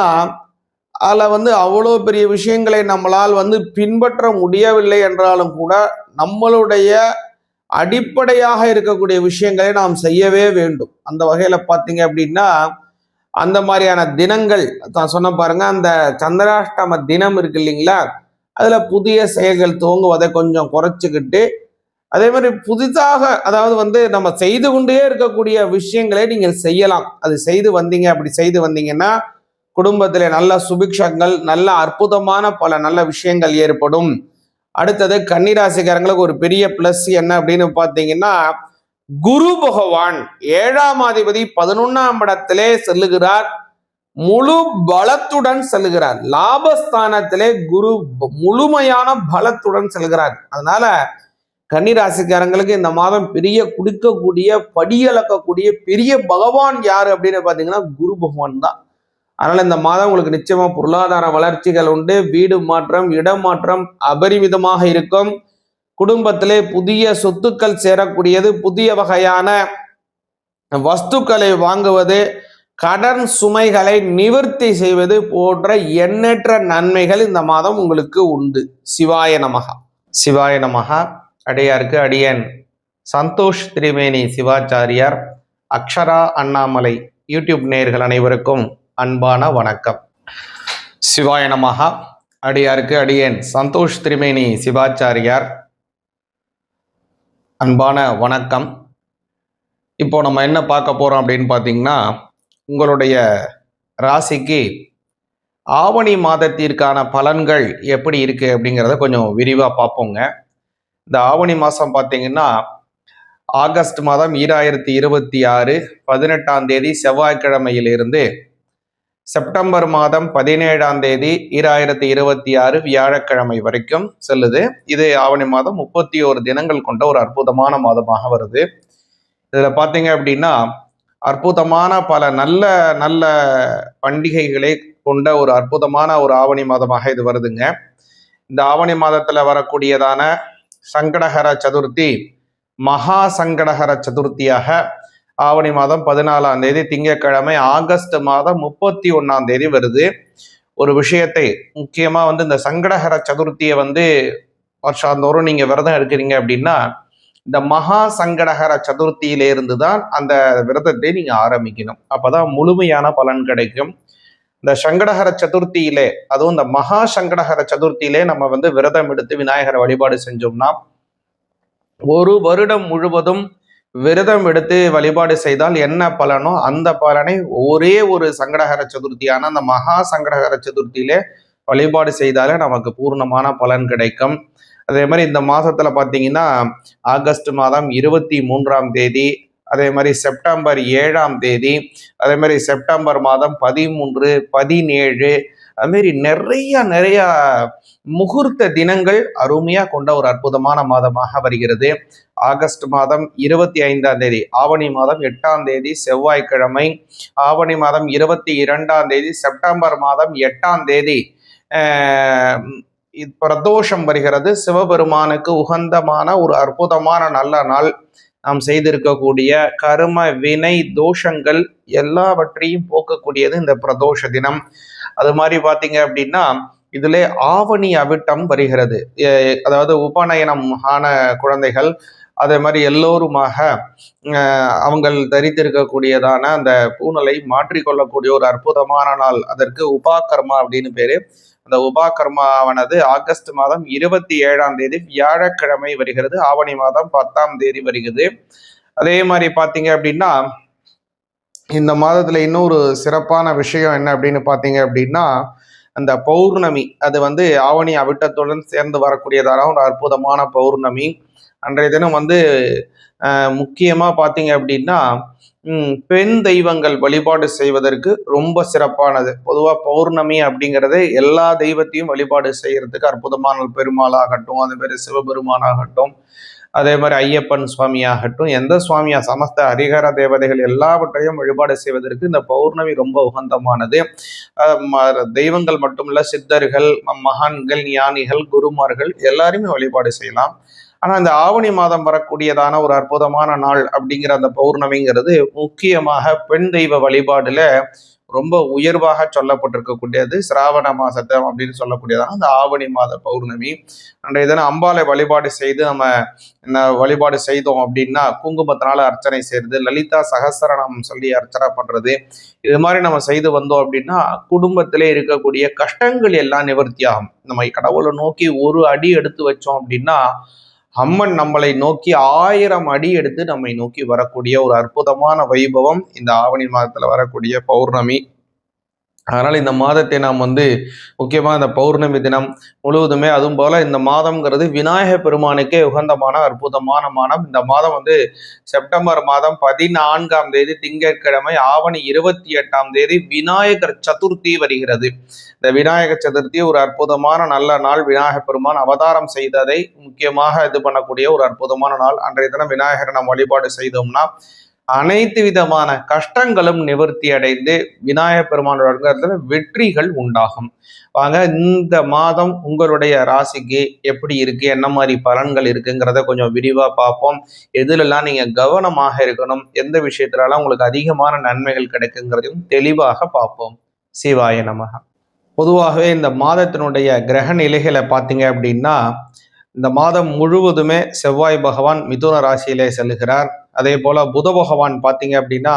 அதில் அவ்வளோ பெரிய விஷயங்களை நம்மளால் பின்பற்ற முடியவில்லை என்றாலும் கூட நம்மளுடைய அடிப்படையாக இருக்கக்கூடிய விஷயங்களை நாம் செய்யவே வேண்டும். அந்த வகையில் பார்த்தீங்க அப்படின்னா அந்த மாதிரியான தினங்கள் தான் சொன்ன பாருங்க, அந்த சந்திராஷ்டம தினம் இருக்கு இல்லைங்களா, அதில் புதிய செயல்கள் துவங்குவதை கொஞ்சம் குறைச்சிக்கிட்டு அதே மாதிரி புதிதாக அதாவது நம்ம செய்து கொண்டே இருக்கக்கூடிய விஷயங்களை நீங்கள் செய்யலாம். அது செய்து வந்தீங்க, அப்படி செய்து வந்தீங்கன்னா குடும்பத்திலே நல்ல சுபிக்ஷங்கள், நல்ல அற்புதமான பல நல்ல விஷயங்கள் ஏற்படும். அடுத்தது கன்னிராசிக்காரங்களுக்கு ஒரு பெரிய பிளஸ் என்ன அப்படின்னு பார்த்தீங்கன்னா, குரு பகவான் 7ஆம் அதிபதி 11ஆம் இடத்திலே செல்லுகிறார், முழு பலத்துடன் செல்லுகிறார். லாபஸ்தானத்திலே குரு முழுமையான பலத்துடன் செல்கிறார். அதனால கன்னிராசிக்காரங்களுக்கு இந்த மாதம் பெரிய குடிக்கக்கூடிய படியளக்கக்கூடிய பெரிய பகவான் யாரு அப்படின்னு பார்த்தீங்கன்னா குரு பகவான் தான். அதனால இந்த மாதம் உங்களுக்கு நிச்சயமா பொருளாதார வளர்ச்சிகள் உண்டு. வீடு மாற்றம், இடம் மாற்றம் அபரிமிதமாக இருக்கும். குடும்பத்திலே புதிய சொத்துக்கள் சேரக்கூடியது, புதிய வகையான வஸ்துக்களை வாங்குவது, கடன் சுமைகளை நிவர்த்தி செய்வது போன்ற எண்ணற்ற நன்மைகள் இந்த மாதம் உங்களுக்கு உண்டு. சிவாய நமகா. சிவாய நமகா. அடியாருக்கு அடியன் சந்தோஷ் திரிவேணி சிவாச்சாரியார், அக்ஷரா அண்ணாமலை யூடியூப் நேயர்கள் அனைவருக்கும் அன்பான வணக்கம். சிவாய நமகா. அடியாருக்கு அடியேன் சந்தோஷ் திரிவேணி சிவாச்சாரியார், அன்பான வணக்கம். இப்போ நம்ம என்ன பார்க்க போறோம் அப்படின்னு பார்த்தீங்கன்னா, உங்களுடைய ராசிக்கு ஆவணி மாதத்திற்கான பலன்கள் எப்படி இருக்கு அப்படிங்கிறத கொஞ்சம் விரிவாக பார்ப்போங்க. இந்த ஆவணி மாதம் பார்த்தீங்கன்னா ஆகஸ்ட் மாதம் 2026 18ஆம் தேதி செவ்வாய்க்கிழமையிலிருந்து செப்டம்பர் மாதம் 17ஆம் தேதி 2026 வியாழக்கிழமை வரைக்கும் செல்லுது. இது ஆவணி மாதம் 31 தினங்கள் கொண்ட ஒரு அற்புதமான மாதமாக வருது. இதில் பார்த்தீங்க அப்படின்னா அற்புதமான பல நல்ல நல்ல பண்டிகைகளை கொண்ட ஒரு அற்புதமான ஒரு ஆவணி மாதமாக இது வருதுங்க. இந்த ஆவணி மாதத்தில் வரக்கூடியதான சங்கடஹர சதுர்த்தி மகா சங்கடஹர சதுர்த்தியாக ஆவணி மாதம் 14ஆம் தேதி திங்கட்கிழமை ஆகஸ்ட் மாதம் 31ஆம் தேதி வருது. ஒரு விஷயத்தை முக்கியமாக இந்த சங்கடஹர சதுர்த்தியை வருஷாந்தோறும் நீங்கள் விரதம் எடுக்கிறீங்க அப்படின்னா இந்த மகா சங்கடஹர சதுர்த்தியிலிருந்து தான் அந்த விரதத்தை நீங்கள் ஆரம்பிக்கணும். அப்போதான் முழுமையான பலன் கிடைக்கும். இந்த சங்கடஹர சதுர்த்தியிலே, அதுவும் இந்த மகா சங்கடஹர சதுர்த்தியிலே நம்ம விரதம் எடுத்து விநாயகரை வழிபாடு செஞ்சோம்னா ஒரு வருடம் முழுவதும் விரதம் எடுத்து வழிபாடு செய்தால் என்ன பலனோ அந்த பலனை ஒரே ஒரு சங்கடஹர சதுர்த்தியான அந்த மகா சங்கடஹர சதுர்த்தியிலே வழிபாடு செய்தாலே நமக்கு பூர்ணமான பலன் கிடைக்கும். அதே மாதிரி இந்த மாதத்துல பார்த்தீங்கன்னா ஆகஸ்ட் மாதம் 23ஆம் தேதி, அதே மாதிரி செப்டம்பர் 7ஆம் தேதி, அதே மாதிரி செப்டம்பர் மாதம் 13, 17, அதுமாரி நிறைய முகூர்த்த தினங்கள் அருமையாக கொண்ட ஒரு அற்புதமான மாதமாக வருகிறது. ஆகஸ்ட் மாதம் 25ஆம் தேதி, ஆவணி மாதம் 8ஆம் தேதி செவ்வாய்க்கிழமை, ஆவணி மாதம் 22ஆம் தேதி, செப்டம்பர் மாதம் 8ஆம் தேதி பிரதோஷம் வருகிறது. சிவபெருமானுக்கு உகந்தமான ஒரு அற்புதமான நல்ல நாள். நாம் செய்திருக்கக்கூடிய கர்ம வினை தோஷங்கள் எல்லாவற்றையும் போக்கக்கூடியது இந்த பிரதோஷ தினம். அது மாதிரி பார்த்தீங்க அப்படின்னா இதிலே ஆவணி அவிட்டம் வருகிறது. அதாவது உபநயனம் ஆன குழந்தைகள் அதே மாதிரி எல்லோருமாக அவங்கள் தரித்திருக்கக்கூடியதான அந்த பூணலை மாற்றிக்கொள்ளக்கூடிய ஒரு அற்புதமான நாள். அதற்கு உபாகர்மா அப்படின்னு பேரு. அந்த உபாகர்மாவானது ஆகஸ்ட் மாதம் 27ஆம் தேதி வியாழக்கிழமை வருகிறது. ஆவணி மாதம் 10ஆம் தேதி வருகிறது. அதே மாதிரி பார்த்தீங்க அப்படின்னா இந்த மாதத்துல இன்னொரு சிறப்பான விஷயம் என்ன அப்படின்னு பார்த்தீங்க அப்படின்னா அந்த பௌர்ணமி, அது ஆவணி அவிட்டத்துடன் சேர்ந்து வரக்கூடியதான ஒரு அற்புதமான பௌர்ணமி. அன்றைய தினம் முக்கியமாக பார்த்தீங்க அப்படின்னா பெண் தெய்வங்கள் வழிபாடு செய்வதற்கு ரொம்ப சிறப்பானது. பொதுவாக பௌர்ணமி அப்படிங்கிறது எல்லா தெய்வத்தையும் வழிபாடு செய்யறதுக்கு அற்புதமான பெருமாளாகட்டும், அதே மாதிரி சிவபெருமானாகட்டும், அதே மாதிரி ஐயப்பன் சுவாமியாகட்டும், எந்த சுவாமியா சமஸ்த ஹரிஹர தேவதைகள் எல்லாவற்றையும் வழிபாடு செய்வதற்கு இந்த பௌர்ணமி ரொம்ப உகந்தமானது. தெய்வங்கள் மட்டுமல்ல, சித்தர்கள், மகான்கள், ஞானிகள், குருமார்கள் எல்லாருமே வழிபாடு செய்யலாம். ஆனா இந்த ஆவணி மாதம் வரக்கூடியதான ஒரு அற்புதமான நாள் அப்படிங்கிற அந்த பௌர்ணமிங்கிறது முக்கியமாக பெண் தெய்வ வழிபாடுல ரொம்ப உயர்வாக சொல்லப்பட்டிருக்கக்கூடியது. சிராவண மாசத்தை அப்படின்னு சொல்லக்கூடியதான அந்த ஆவணி மாத பௌர்ணமி. அன்றைய தினம் அம்பாளை வழிபாடு செய்து நம்ம வழிபாடு செய்தோம் அப்படின்னா குங்குமத்தினால அர்ச்சனை செய்யறது, லலிதா சகஸ்ரநாமம் சொல்லி அர்ச்சனை பண்றது, இது மாதிரி நம்ம செய்து வந்தோம் அப்படின்னா குடும்பத்திலே இருக்கக்கூடிய கஷ்டங்கள் எல்லாம் நிவர்த்தி ஆகும். நம்ம கடவுளை நோக்கி ஒரு அடி எடுத்து வச்சோம் அப்படின்னா அம்மன் நம்மளை நோக்கி 1000 அடி எடுத்து நம்மை நோக்கி வரக்கூடிய ஒரு அற்புதமான வைபவம் இந்த ஆவணி மாதத்துல வரக்கூடிய பௌர்ணமி. அதனால இந்த மாதத்தை நாம் முக்கியமா இந்த பௌர்ணமி தினம் முழுவதுமே, அதுவும் போல இந்த மாதம்ங்கிறது விநாயக பெருமானுக்கே உகந்தமான அற்புதமான மாதம். இந்த மாதம் செப்டம்பர் மாதம் 14ஆம் தேதி திங்கட்கிழமை, ஆவணி 28ஆம் தேதி விநாயகர் சதுர்த்தி வருகிறது. இந்த விநாயகர் சதுர்த்தி ஒரு அற்புதமான நல்ல நாள். விநாயக பெருமான் அவதாரம் செய்ததை முக்கியமாக இது பண்ணக்கூடிய ஒரு அற்புதமான நாள். அன்றைய தினம் விநாயகரை நாம் வழிபாடு செய்தோம்னா அனைத்து விதமான கஷ்டங்களும் நிவர்த்தி அடைந்து விநாயக பெருமானோட வெற்றிகள் உண்டாகும். வாங்க, இந்த மாதம் உங்களுடைய ராசிக்கு எப்படி இருக்கு, என்ன மாதிரி பலன்கள் இருக்குங்கிறத கொஞ்சம் விரிவா பார்ப்போம். எதுலெல்லாம் நீங்க கவனமாக இருக்கணும், எந்த விஷயத்துலலாம் உங்களுக்கு அதிகமான நன்மைகள் கிடைக்குங்கிறதையும் தெளிவாக பார்ப்போம். சிவாய நமக. பொதுவாகவே இந்த மாதத்தினுடைய கிரக நிலைகளை பார்த்தீங்க அப்படின்னா, இந்த மாதம் முழுவதுமே செவ்வாய் பகவான் மிதுன ராசியிலே செல்கிறார். அதே போல புத பகவான் பார்த்தீங்க அப்படின்னா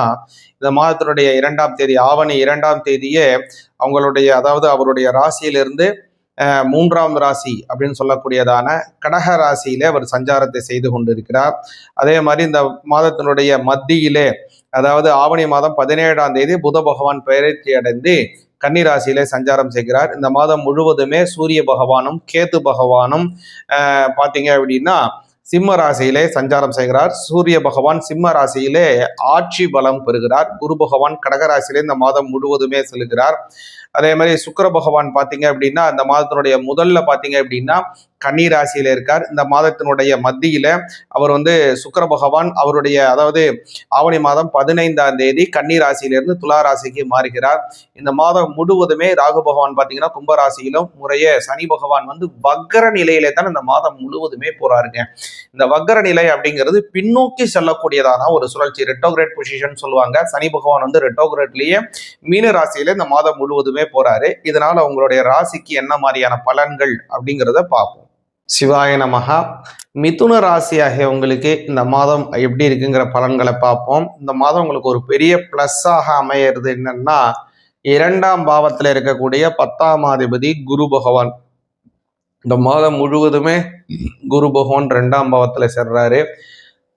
இந்த மாதத்தினுடைய 2ஆம் தேதி, ஆவணி 2ஆம் தேதியே அவங்களுடைய, அதாவது அவருடைய ராசியிலிருந்து 3ஆம் ராசி அப்படின்னு சொல்லக்கூடியதான கடக ராசியிலே அவர் சஞ்சாரத்தை செய்து கொண்டிருக்கிறார். அதே மாதிரி இந்த மாதத்தினுடைய மத்தியிலே, அதாவது ஆவணி மாதம் 17ஆம் தேதி புத பகவான் பெயர்ச்சி அடைந்து கன்னிராசியிலே சஞ்சாரம் செய்கிறார். இந்த மாதம் முழுவதுமே சூரிய பகவானும் கேது பகவானும் பார்த்தீங்க அப்படின்னா சிம்ம ராசியிலே சஞ்சாரம் செய்கிறார். சூரிய பகவான் சிம்ம ராசியிலே ஆட்சி பலம் பெறுகிறார். குரு பகவான் கடகராசியிலே இந்த மாதம் முழுவதுமே செல்கிறார். அதே மாதிரி சுக்கிர பகவான் பார்த்தீங்க அப்படின்னா இந்த மாதத்தினுடைய முதல்ல பார்த்தீங்க அப்படின்னா கன்னி ராசியில இருக்கார். இந்த மாதத்தினுடைய மத்தியில அவர் சுக்கிர பகவான் அவருடைய, அதாவது ஆவணி மாதம் 15ஆம் தேதி கன்னி ராசியிலிருந்து துலா ராசிக்கு மாறுகிறார். இந்த மாதம் முழுவதுமே ராகு பகவான் பார்த்தீங்கன்னா கும்பராசியிலும், முறையே சனி பகவான் வக்கர நிலையிலே தான் இந்த மாதம் முழுவதுமே போறாருங்க. இந்த வக்கர நிலை அப்படிங்கிறது பின்னோக்கி செல்லக்கூடியதான ஒரு சுழற்சி, ரெட்டோகிரேட் பொசிஷன் சொல்லுவாங்க. சனி பகவான் ரெட்டோகிரேட்லயே மீன ராசியில இந்த மாதம் முழுவதுமே போறாரு. இதனால உங்களுடைய ராசிக்கு என்ன மாதிரியான பலன்கள் அப்படிங்கிறத பார்ப்போம். சிவாய நமகா. மிதுன ராசி ஆகிய உங்களுக்கு இந்த மாதம் எப்படி இருக்குங்கிற பலன்களை பார்ப்போம். இந்த மாதம் உங்களுக்கு ஒரு பெரிய பிளஸ்ஸாக அமையிறது என்னன்னா, 2ஆம் பாவத்தில் இருக்கக்கூடிய 10ஆம் அதிபதி குரு பகவான் இந்த மாதம் முழுவதுமே குரு பகவான் 2ஆம் பாவத்துல செல்றாரு.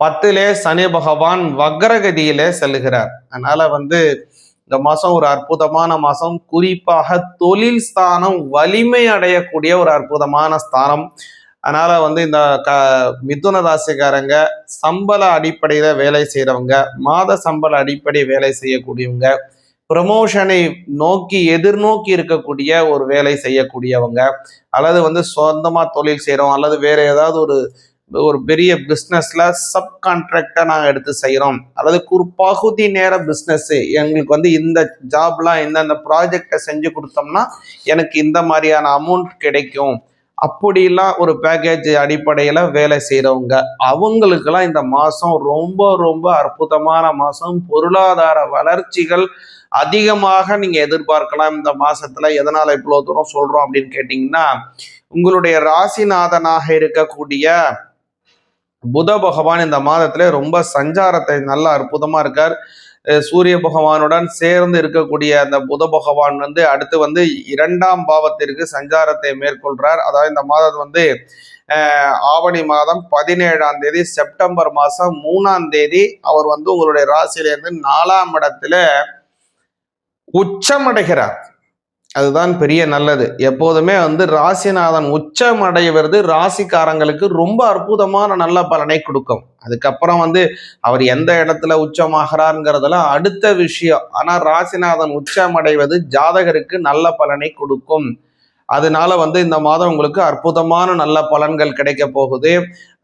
10லே சனி பகவான் வக்ரகதியிலே செல்கிறார். அதனால இந்த மாசம் ஒரு அற்புதமான மாசம். குறிப்பாக தொழில் ஸ்தானம் வலிமை அடையக்கூடிய ஒரு அற்புதமான ஸ்தானம். அதனால இந்த மிதுன ராசிக்காரங்க சம்பள அடிப்படையில வேலை செய்யறவங்க, மாத சம்பள அடிப்படை வேலை செய்யக்கூடியவங்க, ப்ரமோஷனை எதிர்நோக்கி இருக்கக்கூடிய ஒரு வேலை செய்யக்கூடியவங்க, அல்லது சொந்தமா தொழில் செய்யறோம், அல்லது வேற ஏதாவது ஒரு பெரிய பிஸ்னஸ்ல சப் கான்ட்ராக்டா நாங்கள் எடுத்து செய்கிறோம், அல்லது ஒரு பகுதி நேர பிஸ்னஸ், எங்களுக்கு இந்த ஜாப்லாம் இந்த ப்ராஜெக்டை செஞ்சு கொடுத்தோம்னா எனக்கு இந்த மாதிரியான அமௌண்ட் கிடைக்கும், அப்படிலாம் ஒரு பேக்கேஜ் அடிப்படையில் வேலை செய்கிறவங்க, அவங்களுக்கெல்லாம் இந்த மாதம் ரொம்ப ரொம்ப அற்புதமான மாதம். பொருளாதார வளர்ச்சிகள் அதிகமாக நீங்கள் எதிர்பார்க்கலாம் இந்த மாதத்தில். எதனால் இவ்வளோ தூரம் சொல்கிறோம் அப்படின்னு கேட்டிங்கன்னா, உங்களுடைய ராசிநாதனாக இருக்கக்கூடிய புத பகவான் இந்த மாதத்துல ரொம்ப சஞ்சாரத்தை நல்ல அற்புதமா இருக்கார். சூரிய பகவானுடன் சேர்ந்து இருக்கக்கூடிய அந்த புத பகவான் அடுத்து 2ஆம் பாவத்திற்கு சஞ்சாரத்தை மேற்கொள்றார். அதாவது இந்த மாதம் ஆவணி மாதம் 17ஆம் தேதி, செப்டம்பர் மாதம் 3ஆம் தேதி அவர் உங்களுடைய ராசியிலிருந்து 4ஆம் இடத்துல உச்சமடைகிறார். அதுதான் பெரிய நல்லது. எப்போதுமே ராசிநாதன் உச்சம் அடைவது ராசிக்காரங்களுக்கு ரொம்ப அற்புதமான நல்ல பலனை கொடுக்கும். அதுக்கப்புறம் அவர் எந்த இடத்துல உச்சமாகிறாருங்கிறதெல்லாம் அடுத்த விஷயம். ஆனா ராசிநாதன் உச்சம் அடைவது ஜாதகருக்கு நல்ல பலனை கொடுக்கும். அதனால இந்த மாதம் உங்களுக்கு அற்புதமான நல்ல பலன்கள் கிடைக்க போகுது.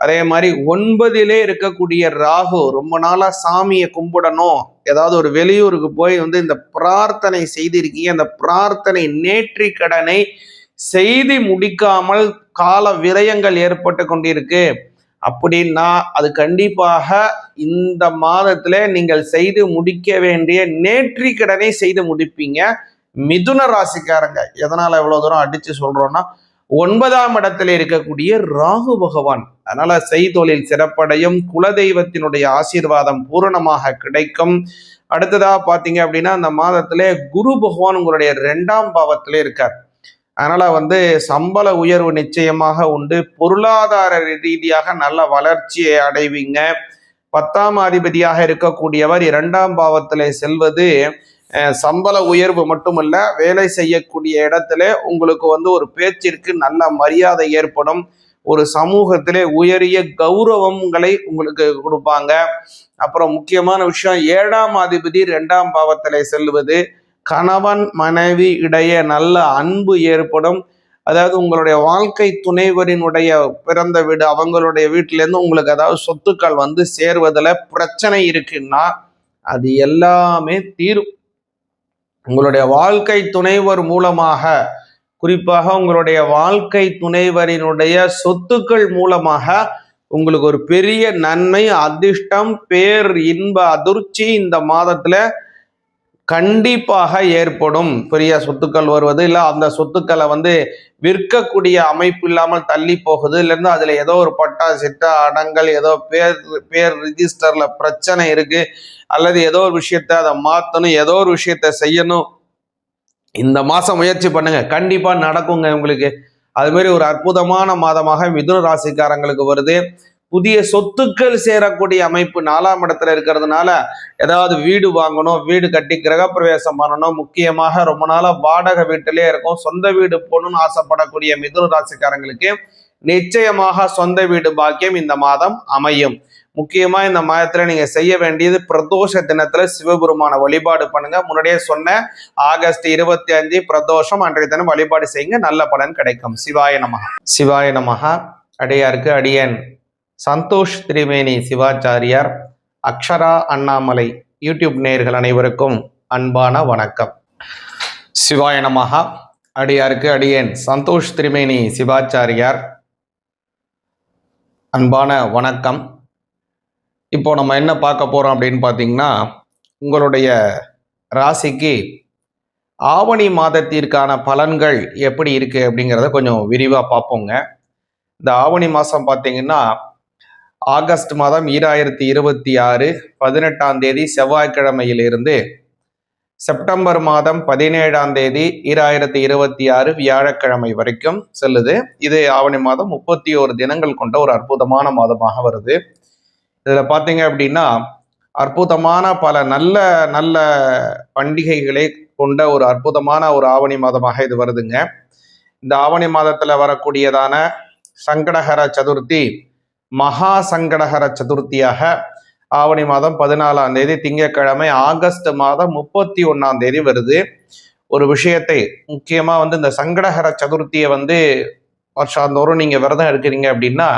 அதே மாதிரி 9லே இருக்கக்கூடிய ராகு, ரொம்ப நாளா சாமியை கும்பிடணும், ஏதாவது ஒரு வெளியூருக்கு போய் இந்த பிரார்த்தனை செய்திருக்கீங்க, அந்த பிரார்த்தனை நேற்றி கடனை செய்து முடிக்காமல் கால விரயங்கள் ஏற்பட்டு கொண்டிருக்கு, அப்படின்னா அது கண்டிப்பாக இந்த மாதத்துல நீங்கள் செய்து முடிக்க வேண்டிய நேற்றிக்கடனை செய்து முடிப்பீங்க. மிதுன ராசிக்காரங்க எதனால இவ்வளவு தூரம் அடிச்சு சொல்றோம்னா 9ஆம் இடத்துல இருக்கக்கூடிய ராகு பகவான். அதனால செய்தொழில் சிறப்படையும், குலதெய்வத்தினுடைய ஆசீர்வாதம் பூரணமாக கிடைக்கும். அடுத்ததா பாத்தீங்க அப்படின்னா அந்த மாதத்துல குரு பகவான் உங்களுடைய 2ஆம் பாவத்திலே இருக்கார். அதனால சம்பள உயர்வு நிச்சயமாக உண்டு. பொருளாதார ரீதியாக நல்ல வளர்ச்சியை அடைவீங்க. 10ஆம் அதிபதியாக இருக்கக்கூடியவர் 2ஆம் பாவத்திலே செல்வது சம்பள உயர்வு மட்டுமல்ல, வேலை செய்யக்கூடிய இடத்துல உங்களுக்கு ஒரு பேச்சிற்கு நல்ல மரியாதை ஏற்படும். ஒரு சமூகத்திலே உயரிய கௌரவங்களை உங்களுக்கு கொடுப்பாங்க. அப்புறம் முக்கியமான விஷயம், 7ஆம் அதிபதி 2ஆம் பாவத்திலே செல்வது கணவன் மனைவி இடையே நல்ல அன்பு ஏற்படும். அதாவது உங்களுடைய வாழ்க்கை துணைவரினுடைய பிறந்த வீடு, அவங்களுடைய வீட்டிலேருந்து உங்களுக்கு அதாவது சொத்துக்கள் சேர்வதில் பிரச்சனை இருக்குன்னா அது எல்லாமே தீரும். உங்களுடைய வாழ்க்கை துணைவர் மூலமாக, குறிப்பாக உங்களுடைய வாழ்க்கை துணைவரினுடைய சொத்துக்கள் மூலமாக உங்களுக்கு ஒரு பெரிய நன்மை, அதிர்ஷ்டம், பேர், இன்ப அதிர்ச்சி இந்த மாதத்துல கண்டிப்பாக ஏற்படும். பெரிய சொத்துக்கள் வருவது, இல்லை அந்த சொத்துக்களை விற்கக்கூடிய அமைப்பு இல்லாமல் தள்ளி போகுது, இல்லைன்னா அதுல ஏதோ ஒரு பட்டா சிட்டா அடங்கல், ஏதோ பேர் ரிஜிஸ்டர்ல பிரச்சனை இருக்கு, அல்லது ஏதோ ஒரு விஷயத்த அதை மாற்றணும், ஏதோ ஒரு விஷயத்த செய்யணும். இந்த மாசம் முயற்சி பண்ணுங்க, கண்டிப்பா நடக்குங்க உங்களுக்கு. அது மாதிரி ஒரு அற்புதமான மாதமாக மிதுன ராசிக்காரங்களுக்கு வருது. புதிய சொத்துக்கள் சேரக்கூடிய அமைப்பு 4ஆம் இடத்துல இருக்கிறதுனால ஏதாவது வீடு வாங்கணும், வீடு கட்டி கிரகப்பிரவேசம் பண்ணணும். முக்கியமாக ரொம்ப நாளா வாடகை வீட்டிலே இருக்கும், சொந்த வீடு போகணும்னு ஆசைப்படக்கூடிய மிதுன ராசிக்காரங்களுக்கு நிச்சயமாக சொந்த வீடு பாக்கியம் இந்த மாதம் அமையும். முக்கியமா இந்த மாதத்துல நீங்க செய்ய வேண்டியது, பிரதோஷ தினத்துல சிவபெருமான வழிபாடு பண்ணுங்க. முன்னாடியே சொன்ன ஆகஸ்ட் 25 பிரதோஷம், அன்றைய தினம் வழிபாடு செய்யுங்க, நல்ல பலன் கிடைக்கும். சிவாய நமஹா. சிவாய நமஹா. அடியாருக்கு அடியேன் சந்தோஷ் திரிவேணி சிவாச்சாரியார், அக்ஷரா அண்ணாமலை யூடியூப் நேயர்கள் அனைவருக்கும் அன்பான வணக்கம். சிவாய நமஹா. அடியாருக்கு அடியேன் சந்தோஷ் திரிவேணி சிவாச்சாரியார், அன்பான வணக்கம். இப்போ நம்ம என்ன பார்க்க போறோம் அப்படின்னு பார்த்தீங்கன்னா, உங்களுடைய ராசிக்கு ஆவணி மாதத்திற்கான பலன்கள் எப்படி இருக்கு அப்படிங்கிறத கொஞ்சம் விரிவாக பார்ப்போங்க. இந்த ஆவணி மாதம் பார்த்தீங்கன்னா ஆகஸ்ட் மாதம் 2026 18ஆம் தேதி செவ்வாய்க்கிழமையிலிருந்து செப்டம்பர் மாதம் 17ஆம் தேதி 2026 வியாழக்கிழமை வரைக்கும் செல்லுது. இது ஆவணி மாதம் 31 தினங்கள் கொண்ட ஒரு அற்புதமான மாதமாக வருது. இதுல பாத்தீங்க அப்படின்னா அற்புதமான பல நல்ல நல்ல பண்டிகைகளை கொண்ட ஒரு அற்புதமான ஒரு ஆவணி மாதமாக இது வருதுங்க. இந்த ஆவணி மாதத்துல வரக்கூடியதான சங்கடஹர சதுர்த்தி மகா சங்கடஹர சதுர்த்தியாக ஆவணி மாதம் 14ஆம் தேதி திங்கட்கிழமை ஆகஸ்ட் மாதம் 31ஆம் தேதி வருது. ஒரு விஷயத்தை முக்கியமா இந்த சங்கடஹர சதுர்த்தியை வருஷாந்தோறும் நீங்க விரதம் இருக்கிறீங்க அப்படின்னா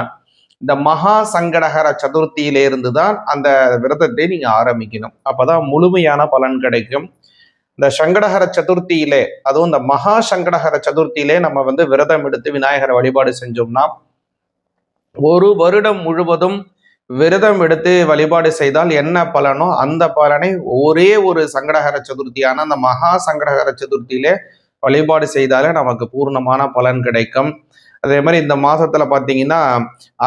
இந்த மகா சங்கடஹர சதுர்த்தியிலிருந்து தான் அந்த விரதத்தை நீங்க ஆரம்பிக்கணும். அப்பதான் முழுமையான பலன் கிடைக்கும். இந்த சங்கடஹர சதுர்த்தியிலே, அதுவும் இந்த மகா சங்கடஹர சதுர்த்தியிலே நம்ம விரதம் எடுத்து விநாயகரை வழிபாடு செஞ்சோம்னா ஒரு வருடம் முழுவதும் விரதம் எடுத்து வழிபாடு செய்தால் என்ன பலனோ அந்த பலனை ஒரே ஒரு சங்கடஹர சதுர்த்தியான அந்த மகா சங்கடஹர சதுர்த்தியிலே வழிபாடு செய்தாலே நமக்கு பூர்ணமான பலன் கிடைக்கும். அதே மாதிரி இந்த மாதத்துல பார்த்தீங்கன்னா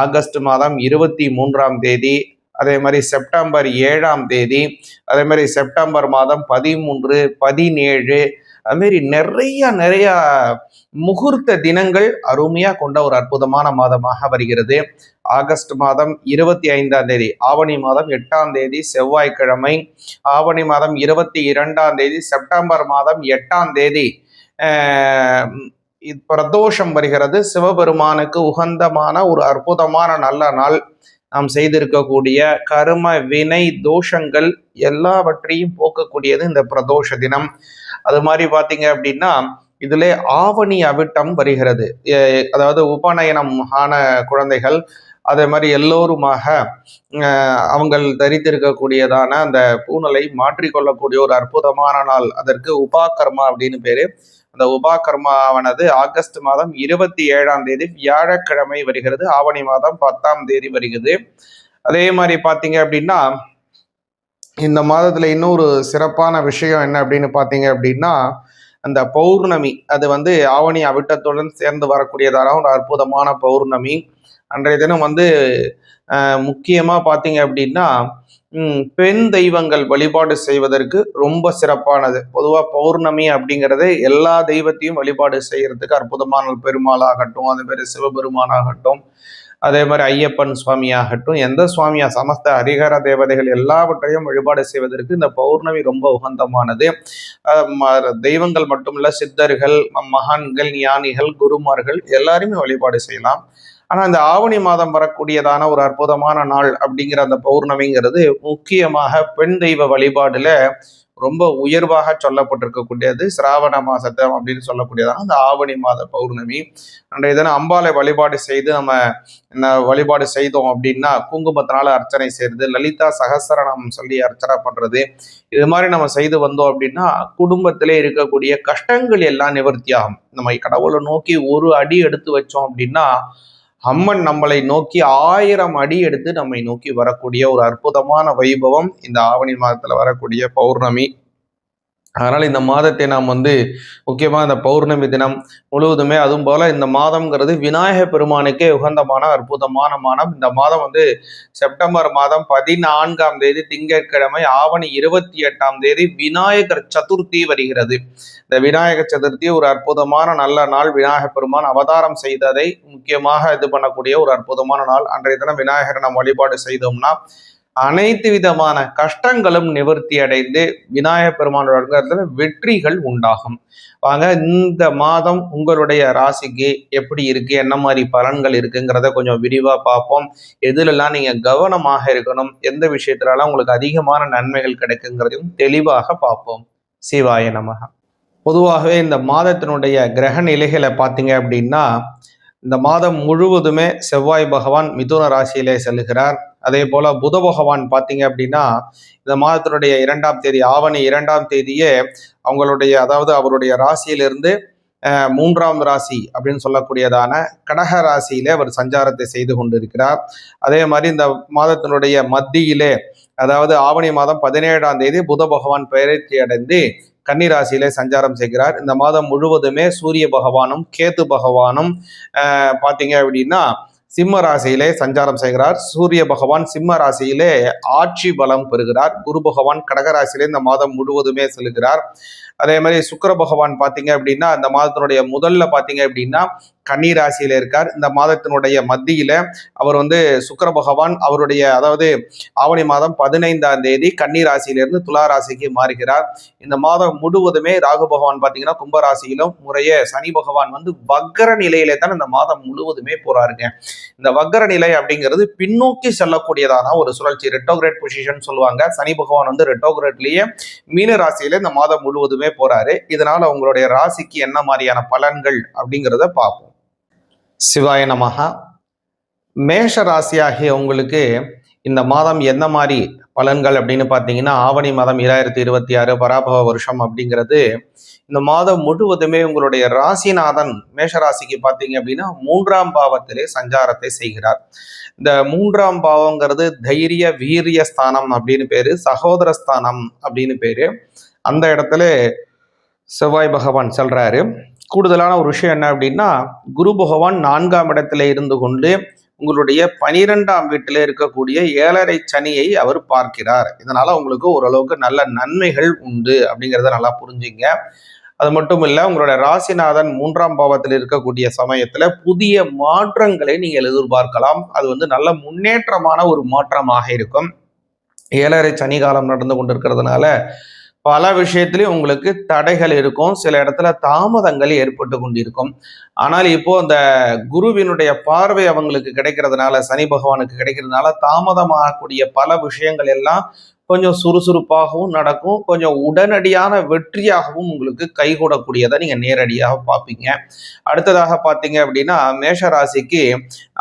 ஆகஸ்ட் மாதம் 23ஆம் தேதி, அதே மாதிரி செப்டம்பர் 7ஆம் தேதி, அதே மாதிரி செப்டம்பர் மாதம் 13, 17, அதுமாரி நிறைய முகூர்த்த தினங்கள் அருமையா கொண்ட ஒரு அற்புதமான மாதமாக வருகிறது. ஆகஸ்ட் மாதம் 25ஆம் தேதி, ஆவணி மாதம் 8ஆம் தேதி செவ்வாய்க்கிழமை, ஆவணி மாதம் 22ஆம் தேதி, செப்டம்பர் மாதம் 8ஆம் தேதி பிரதோஷம் வருகிறது. சிவபெருமானுக்கு உகந்தமான ஒரு அற்புதமான நல்ல நாள். நாம் செய்திருக்கக்கூடிய கர்ம வினை தோஷங்கள் எல்லாவற்றையும் போக்கக்கூடியது இந்த பிரதோஷ தினம். அது மாதிரி பார்த்தீங்க அப்படின்னா இதிலே ஆவணி அவிட்டம் வருகிறது. அதாவது உபநயனம் ஆன குழந்தைகள் அதே மாதிரி எல்லோருமாக அவங்கள் தரித்திருக்கக்கூடியதான அந்த பூணலை மாற்றிக்கொள்ளக்கூடிய ஒரு அற்புதமான நாள். அதற்கு உபாகர்மா அப்படின்னு பேரு. அந்த உபாகர்மாவானது ஆகஸ்ட் மாதம் 27ஆம் தேதி வியாழக்கிழமை வருகிறது. ஆவணி மாதம் 10ஆம் தேதி வருகிறது. அதே மாதிரி பார்த்தீங்க அப்படின்னா இந்த மாதத்துல இன்னொரு சிறப்பான விஷயம் என்ன அப்படின்னு பார்த்தீங்க அப்படின்னா அந்த பௌர்ணமி, அது வந்து ஆவணி அவிட்டத்துடன் சேர்ந்து வரக்கூடியதான ஒரு அற்புதமான பௌர்ணமி. அன்றைய தினம் வந்து முக்கியமா பார்த்தீங்க அப்படின்னா பெண் தெய்வங்கள் வழிபாடு செய்வதற்கு ரொம்ப சிறப்பானது. பொதுவாக பௌர்ணமி அப்படிங்கிறது எல்லா தெய்வத்தையும் வழிபாடு செய்யறதுக்கு அற்புதமான பெருமாள் ஆகட்டும், அதே மாதிரி சிவபெருமான் ஆகட்டும், அதே மாதிரி ஐயப்பன் சுவாமி ஆகட்டும், எந்த சுவாமியா சமஸ்த ஹரிஹர தேவதைகள் எல்லாவற்றையும் வழிபாடு செய்வதற்கு இந்த பௌர்ணமி ரொம்ப உகந்தமானது. தெய்வங்கள் மட்டுமல்ல, சித்தர்கள், மகான்கள், ஞானிகள், குருமார்கள் எல்லாருமே வழிபாடு செய்யலாம். ஆனா இந்த ஆவணி மாதம் வரக்கூடியதான ஒரு அற்புதமான நாள் அப்படிங்கிற அந்த பௌர்ணமிங்கிறது முக்கியமாக பெண் தெய்வ வழிபாடுல ரொம்ப உயர்வாக சொல்லப்பட்டிருக்கக்கூடியது. சிராவண மாசத்தம் அப்படின்னு சொல்லக்கூடியதான அந்த ஆவணி மாத பௌர்ணமி. அன்றைய தினம் அம்பாலை வழிபாடு செய்து நம்ம வழிபாடு செய்தோம் அப்படின்னா குங்குமத்தினால அர்ச்சனை செய்யறது, லலிதா சகசரணம் சொல்லி அர்ச்சனை பண்றது, இது மாதிரி நம்ம செய்து வந்தோம் அப்படின்னா குடும்பத்திலே இருக்கக்கூடிய கஷ்டங்கள் எல்லாம் நிவர்த்தி ஆகும். நம்ம கடவுளை நோக்கி ஒரு அடி எடுத்து வச்சோம் அப்படின்னா அம்மன் நம்மளை நோக்கி 1000 அடி எடுத்து நம்மை நோக்கி வரக்கூடிய ஒரு அற்புதமான வைபவம் இந்த ஆவணி மாதத்துல வரக்கூடிய பௌர்ணமி. அதனால இந்த மாதத்தை நாம் வந்து முக்கியமாக இந்த பௌர்ணமி தினம் முழுவதுமே, அதுவும் போல இந்த மாதம்ங்கிறது விநாயக பெருமானுக்கே உகந்தமான அற்புதமான மாதம். இந்த மாதம் வந்து செப்டம்பர் மாதம் 14ஆம் தேதி திங்கட்கிழமை, ஆவணி 28ஆம் தேதி விநாயகர் சதுர்த்தி வருகிறது. இந்த விநாயகர் சதுர்த்தி ஒரு அற்புதமான நல்ல நாள். விநாயக பெருமான் அவதாரம் செய்ததை முக்கியமாக இது பண்ணக்கூடிய ஒரு அற்புதமான நாள். அன்றைய தினம் விநாயகரை நாம் வழிபாடு செய்தோம்னா அனைத்து விதமான கஷ்டங்களும் நிவர்த்தி அடைந்து விநாயக பெருமானோட வெற்றிகள் உண்டாகும். வாங்க, இந்த மாதம் உங்களுடைய ராசிக்கு எப்படி இருக்கு, என்ன மாதிரி பலன்கள் இருக்குங்கிறத கொஞ்சம் விரிவா பார்ப்போம். எதுலெல்லாம் நீங்க கவனமாக இருக்கணும், எந்த விஷயத்துலலாம் உங்களுக்கு அதிகமான நன்மைகள் கிடைக்குங்கிறதையும் தெளிவாக பார்ப்போம். சிவாய நமக. பொதுவாகவே இந்த மாதத்தினுடைய கிரக நிலைகளை பார்த்தீங்க அப்படின்னா இந்த மாதம் முழுவதுமே செவ்வாய் பகவான் மிதுன ராசியிலே செல்கிறார். அதே போல புத பகவான் பார்த்தீங்க அப்படின்னா இந்த மாதத்தினுடைய 2ஆம் தேதி, ஆவணி 2ஆம் தேதியே அவங்களுடைய, அதாவது அவருடைய ராசியிலிருந்து 3ஆம் ராசி அப்படின்னு சொல்லக்கூடியதான கடக ராசியிலே அவர் சஞ்சாரத்தை செய்து கொண்டிருக்கிறார். அதே மாதிரி இந்த மாதத்தினுடைய மத்தியிலே, அதாவது ஆவணி மாதம் 17ஆம் தேதி புத பகவான் பெயர்ச்சி அடைந்து கன்னிராசியிலே சஞ்சாரம் செய்கிறார். இந்த மாதம் முழுவதுமே சூரிய பகவானும் கேது பகவானும் பார்த்தீங்க அப்படின்னா சிம்ம ராசியிலே சஞ்சாரம் செய்கிறார். சூரிய பகவான் சிம்ம ராசியிலே ஆட்சி பலம் பெறுகிறார். குரு பகவான் கடகராசியிலே இந்த மாதம் முழுவதுமே செல்கிறார். அதே மாதிரி சுக்கிர பகவான் பார்த்தீங்க அப்படின்னா இந்த மாதத்தினுடைய முதல்ல பார்த்தீங்க அப்படின்னா கன்னி ராசியில இருக்கார். இந்த மாதத்தினுடைய மத்தியில அவர் வந்து சுக்கிர பகவான் அவருடைய, அதாவது ஆவணி மாதம் 15ஆம் தேதி கன்னி ராசியிலிருந்து துலா ராசிக்கு மாறுகிறார். இந்த மாதம் முழுவதுமே ராகு பகவான் பார்த்தீங்கன்னா கும்பராசியிலும், முறையே சனி பகவான் வந்து வக்கர நிலையிலே தான் இந்த மாதம் முழுவதுமே போறாருங்க. இந்த வக்கர நிலை அப்படிங்கிறது பின்னோக்கி செல்லக்கூடியதான ஒரு சுழற்சி, ரெட்டோகிரேட் பொசிஷன் சொல்லுவாங்க. சனி பகவான் வந்து ரெட்டோகிரேட்லயே மீன ராசியில இந்த மாதம் முழுவதுமே போறாரு. இதனால உங்களுடைய ராசிக்கு என்ன மாதிரியான பலன்கள் அப்படிங்கிறத பார்ப்போம். சிவாய நமகா. மேஷ ராசியாகிய உங்களுக்கு இந்த மாதம் என்ன மாதிரி பலன்கள் அப்படின்னு பார்த்தீங்கன்னா ஆவணி மாதம் 2026 பராபவ வருஷம் அப்படிங்கிறது இந்த மாதம் முழுவதுமே உங்களுடைய ராசிநாதன் மேஷராசிக்கு பார்த்தீங்க அப்படின்னா 3ஆம் பாவத்திலே சஞ்சாரத்தை செய்கிறார். இந்த 3ஆம் பாவங்கிறது தைரிய வீரிய ஸ்தானம் அப்படின்னு பேரு, சகோதர ஸ்தானம் அப்படின்னு பேரு. அந்த இடத்துல செவ்வாய் பகவான் சொல்றாரு. கூடுதலான ஒரு விஷயம் என்ன அப்படின்னா குரு பகவான் 4ஆம் இடத்துல இருந்து கொண்டு உங்களுடைய 12ஆம் வீட்டில இருக்கக்கூடிய 7.5 சனியை அவர் பார்க்கிறார். இதனால உங்களுக்கு ஓரளவுக்கு நல்ல நன்மைகள் உண்டு அப்படிங்கிறத நல்லா புரிஞ்சுங்க. அது மட்டும் இல்ல, உங்களுடைய ராசிநாதன் 3ஆம் பாவத்தில் இருக்கக்கூடிய சமயத்துல புதிய மாற்றங்களை நீங்கள் எதிர்பார்க்கலாம். அது வந்து நல்ல முன்னேற்றமான ஒரு மாற்றமாக இருக்கும். 7.5 சனி காலம் நடந்து கொண்டிருக்கிறதுனால பல விஷயத்திலையும் உங்களுக்கு தடைகள் இருக்கும், சில இடத்துல தாமதங்கள் ஏற்பட்டு கொண்டிருக்கும். ஆனால் இப்போ அந்த குருவினுடைய பார்வை அவங்களுக்கு கிடைக்கிறதுனால, சனி பகவானுக்கு கிடைக்கிறதுனால தாமதமாகக்கூடிய பல விஷயங்கள் எல்லாம் கொஞ்சம் சுறுசுறுப்பாகவும் நடக்கும். கொஞ்சம் உடனடியான வெற்றியாகவும் உங்களுக்கு கைகூடக்கூடியதை நீங்க நேரடியாக பார்ப்பீங்க. அடுத்ததாக பார்த்தீங்க அப்படின்னா மேஷ ராசிக்கு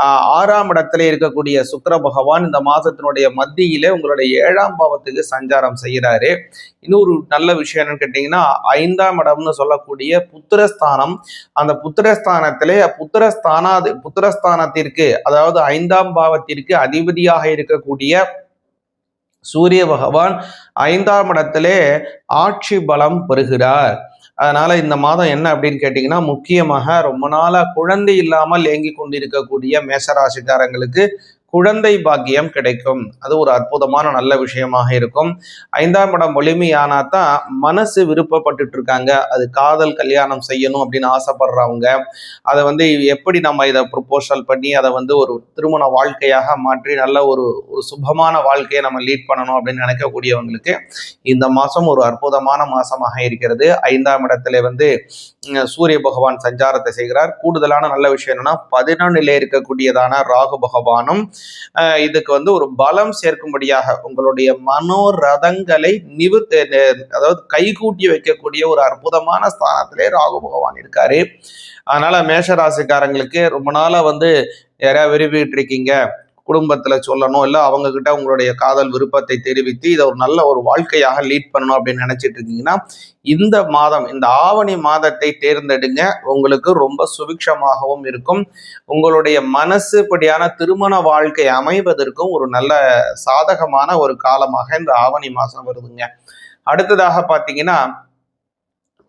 6ஆம் இடத்துல இருக்கக்கூடிய சுக்கிர பகவான் இந்த மாதத்தினுடைய மத்தியிலே உங்களுடைய 7ஆம் பாவத்துக்கு சஞ்சாரம் செய்கிறாரு. இன்னொரு நல்ல விஷயம் என்னன்னு கேட்டீங்கன்னா 5ஆம் இடம்னு சொல்லக்கூடிய புத்திரஸ்தானம், அந்த புத்திரஸ்தானத்திலே புத்திரஸ்தானத்திற்கு அதாவது 5ஆம் பாவத்திற்கு அதிபதியாக இருக்கக்கூடிய சூரிய பகவான் 5ஆம் இடத்திலே ஆட்சி பலம் பெறுகிறார். அதனால இந்த மாதம் என்ன அப்படின்னு கேட்டீங்கன்னா முக்கியமாக ரொம்ப நாளா குழந்தை இல்லாமல் ஏங்கி கொண்டிருக்கக்கூடிய மேஷராசிக்காரங்களுக்கு குழந்தை பாக்கியம் கிடைக்கும். அது ஒரு அற்புதமான நல்ல விஷயமாக இருக்கும். 5ஆம் இடம் வலிமையானா தான் மனசு விருப்பப்பட்டு இருக்காங்க, அது காதல் கல்யாணம் செய்யணும் அப்படின்னு ஆசைப்படுறவங்க, அதை எப்படி நம்ம இதை ப்ரொபோசல் பண்ணி அதை ஒரு திருமண வாழ்க்கையாக மாற்றி நல்ல ஒரு சுபமான வாழ்க்கையை நம்ம லீட் பண்ணணும் அப்படின்னு நினைக்கக்கூடியவங்களுக்கு இந்த மாதம் ஒரு அற்புதமான மாசமாக இருக்கிறது. 5ஆம் இடத்துல சூரிய பகவான் சஞ்சாரத்தை செய்கிறார். கூடுதலான நல்ல விஷயம் என்னன்னா 11 இருக்கக்கூடியதான ராகு பகவானும் இதுக்கு ஒரு பலம் சேர்க்கும்படியாக உங்களுடைய மனோரதங்களை அதாவது கைகூட்டி வைக்கக்கூடிய ஒரு அற்புதமான ஸ்தானத்திலே ராகு பகவான் இருக்காரு. அதனால மேஷராசிக்காரங்களுக்கு ரொம்ப நாளா யாரையா விரும்பிட்டு இருக்கீங்க, குடும்பத்துல சொல்லணும், இல்லை அவங்க கிட்ட உங்களுடைய காதல் விருப்பத்தை தெரிவித்து இதை ஒரு நல்ல ஒரு வாழ்க்கையாக லீட் பண்ணணும் அப்படின்னு நினைச்சிட்டு இருக்கீங்கன்னா இந்த மாதம், இந்த ஆவணி மாதத்தை தேர்ந்தெடுங்க. உங்களுக்கு ரொம்ப சுபிக்ஷமாகவும் இருக்கும். உங்களுடைய மனசுப்படியான திருமண வாழ்க்கை அமைவதற்கும் ஒரு நல்ல சாதகமான ஒரு காலமாக இந்த ஆவணி மாதம் வருதுங்க. அடுத்ததாக பார்த்தீங்கன்னா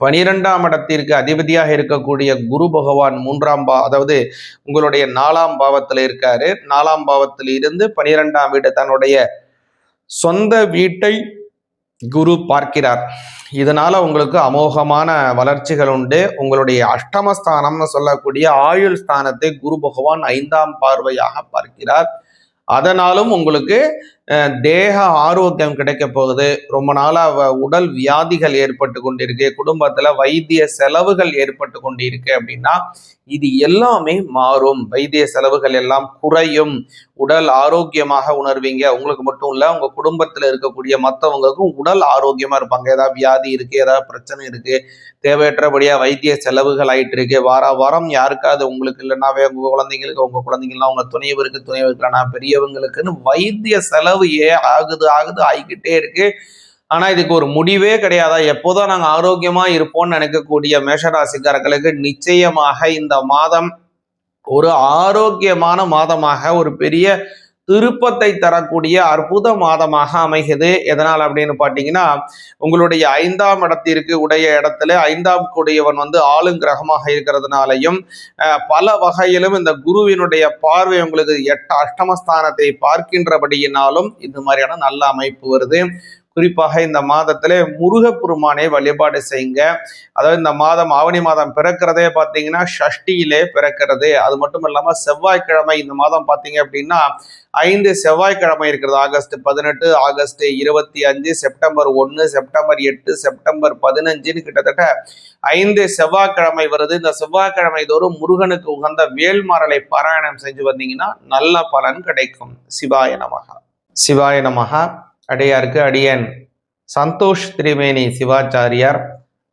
12ஆம் இடத்திற்கு அதிபதியாக இருக்கக்கூடிய குரு பகவான் அதாவது உங்களுடைய 4ஆம் பாவத்தில் இருக்காரு. 4ஆம் பாவத்தில் இருந்து 12ஆம் வீடு தன்னுடைய சொந்த வீட்டை குரு பார்க்கிறார். இதனால உங்களுக்கு அமோகமான வளர்ச்சிகள் உண்டு. உங்களுடைய அஷ்டமஸ்தானம்னு சொல்லக்கூடிய ஆயுள் ஸ்தானத்தை குரு பகவான் 5ஆம் பார்வையாக பார்க்கிறார். அதனாலும் உங்களுக்கு தேக ஆரோக்கியம் கிடைக்க போகுது. ரொம்ப நாளா உடல் வியாதிகள் ஏற்பட்டு கொண்டிருக்கு, குடும்பத்துல வைத்திய செலவுகள் ஏற்பட்டு கொண்டிருக்கு அப்படின்னா இது எல்லாமே மாறும். வைத்திய செலவுகள் எல்லாம் குறையும். உடல் ஆரோக்கியமாக உணர்வீங்க. உங்களுக்கு மட்டும் இல்ல, உங்க குடும்பத்துல இருக்கக்கூடிய மற்றவங்களுக்கும் உடல் ஆரோக்கியமா இருப்பாங்க. ஏதாவது வியாதி இருக்கு, ஏதாவது பிரச்சனை இருக்கு, தேவையற்றபடியா வைத்திய செலவுகள் ஆயிட்டு இருக்கு, வாரம் யாருக்காவது உங்களுக்கு இல்லைன்னா உங்க குழந்தைங்களுக்கு, உங்க குழந்தைங்கலாம் உங்க துணைவருக்கு இல்லைன்னா பெரியவங்களுக்குன்னு வைத்திய செலவு ஆகுது ஆகிக்கிட்டே இருக்கு. ஆனா இதுக்கு ஒரு முடிவே கிடையாதா? எப்போதான் நாங்க ஆரோக்கியமா இருப்போம்னு நினைக்கக்கூடிய மேஷராசிக்காரர்களுக்கு நிச்சயமாக இந்த மாதம் ஒரு ஆரோக்கியமான மாதமாக, ஒரு பெரிய திருப்பத்தை தரக்கூடிய அற்புத மாதமாக அமைகிறது. எதனால் அப்படின்னு பார்த்தீங்கன்னா உங்களுடைய 5ஆம் இடத்திற்கு உடைய இடத்துல 5ஆம் கூடியவன் ஆளுங்கிரகமாக இருக்கிறதுனாலையும் பல வகையிலும் இந்த குருவினுடைய பார்வை உங்களுக்கு அஷ்டமஸ்தானத்தை பார்க்கின்றபடியினாலும் இந்த மாதிரியான நல்ல அமைப்பு வருது. குறிப்பாக இந்த மாதத்துல முருகப்பெருமானை வழிபாடு செய்யுங்க. அதாவது இந்த மாதம் ஆவணி மாதம் பிறக்கிறதே பார்த்தீங்கன்னா ஷஷ்டியிலே பிறக்கிறது. அது மட்டும் இல்லாமல் செவ்வாய்க்கிழமை இந்த மாதம் பார்த்தீங்க அப்படின்னா 5 செவ்வாய்க்கிழமை இருக்கிறது. August 18, August 25, September 1, September 8, September 15 கிட்டத்தட்ட 5 செவ்வாய்க்கிழமை வருது. இந்த செவ்வாய்க்கிழமை தோறும் முருகனுக்கு உகந்த வேல்மாறலை பாராயணம் செஞ்சு வந்தீங்கன்னா நல்ல பலன் கிடைக்கும். சிவாய நமகா. சிவாய நமகா. அடியாருக்கு அடியன் சந்தோஷ் திரிவேணி சிவாச்சாரியார்,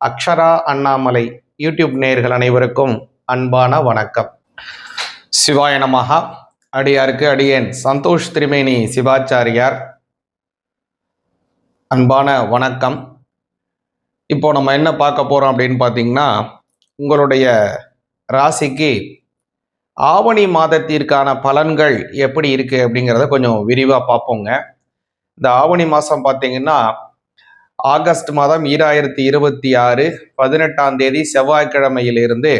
அக்ஷரா அண்ணாமலை யூடியூப் நேயர்கள் அனைவருக்கும் அன்பான வணக்கம். சிவாய நமகா. அடியாருக்கு அடியன் சந்தோஷ் திரிவேணி சிவாச்சாரியார், அன்பான வணக்கம். இப்போ நம்ம என்ன பார்க்க போறோம் அப்படின்னு பார்த்தீங்கன்னா உங்களுடைய ராசிக்கு ஆவணி மாதத்திற்கான பலன்கள் எப்படி இருக்கு அப்படிங்கிறத கொஞ்சம் விரிவாக பார்ப்போங்க. இந்த ஆவணி மாதம் பார்த்தீங்கன்னா ஆகஸ்ட் மாதம் 2026 18ஆம் தேதி செவ்வாய்க்கிழமையிலிருந்து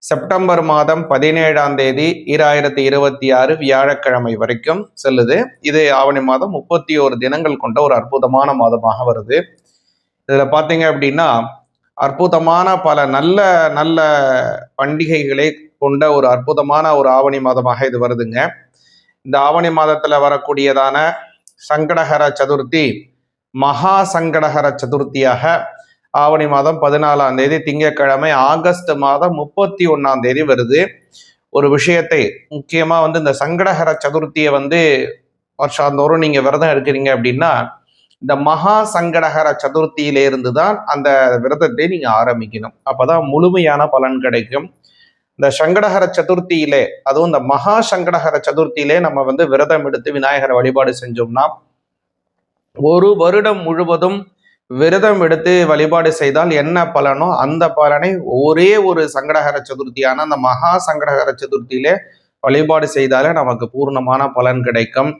செப்டம்பர் மாதம் 17ஆம் தேதி 2026 வியாழக்கிழமை வரைக்கும் செல்லுது. இது ஆவணி மாதம் 31 தினங்கள் கொண்ட ஒரு அற்புதமான மாதமாக வருது. இதில் பார்த்தீங்க அப்படின்னா அற்புதமான பல நல்ல நல்ல பண்டிகைகளை கொண்ட ஒரு அற்புதமான ஒரு ஆவணி மாதமாக இது வருதுங்க. இந்த ஆவணி மாதத்தில் வரக்கூடியதான சங்கடஹர சதுர்த்தி மகா சங்கடஹர சதுர்த்தியாக ஆவணி மாதம் 14ஆம் தேதி திங்கட்கிழமை ஆகஸ்ட் மாதம் 31ஆம் தேதி வருது. ஒரு விஷயத்தை முக்கியமா இந்த சங்கடஹர சதுர்த்தியை வருஷாந்தோறும் நீங்க விரதம் எடுக்கிறீங்க அப்படின்னா இந்த மகா சங்கடகர சதுர்த்தியிலிருந்து தான் அந்த விரதத்தை நீங்க ஆரம்பிக்கணும். அப்பதான் முழுமையான பலன் கிடைக்கும். இந்த சங்கடஹர சதுர்த்தியிலே, அதுவும் இந்த மகா சங்கடஹர சதுர்த்தியிலே நம்ம விரதம் எடுத்து விநாயகரை வழிபாடு செஞ்சோம்னா, ஒரு வருடம் முழுவதும் விரதம் எடுத்து வழிபாடு செய்தால் என்ன பலனோ அந்த பலனை ஒரே ஒரு சங்கடஹர சதுர்த்தியான அந்த மகா சங்கடஹர சதுர்த்தியிலே வழிபாடு செய்தாலே நமக்கு பூர்ணமான பலன் கிடைக்கும்.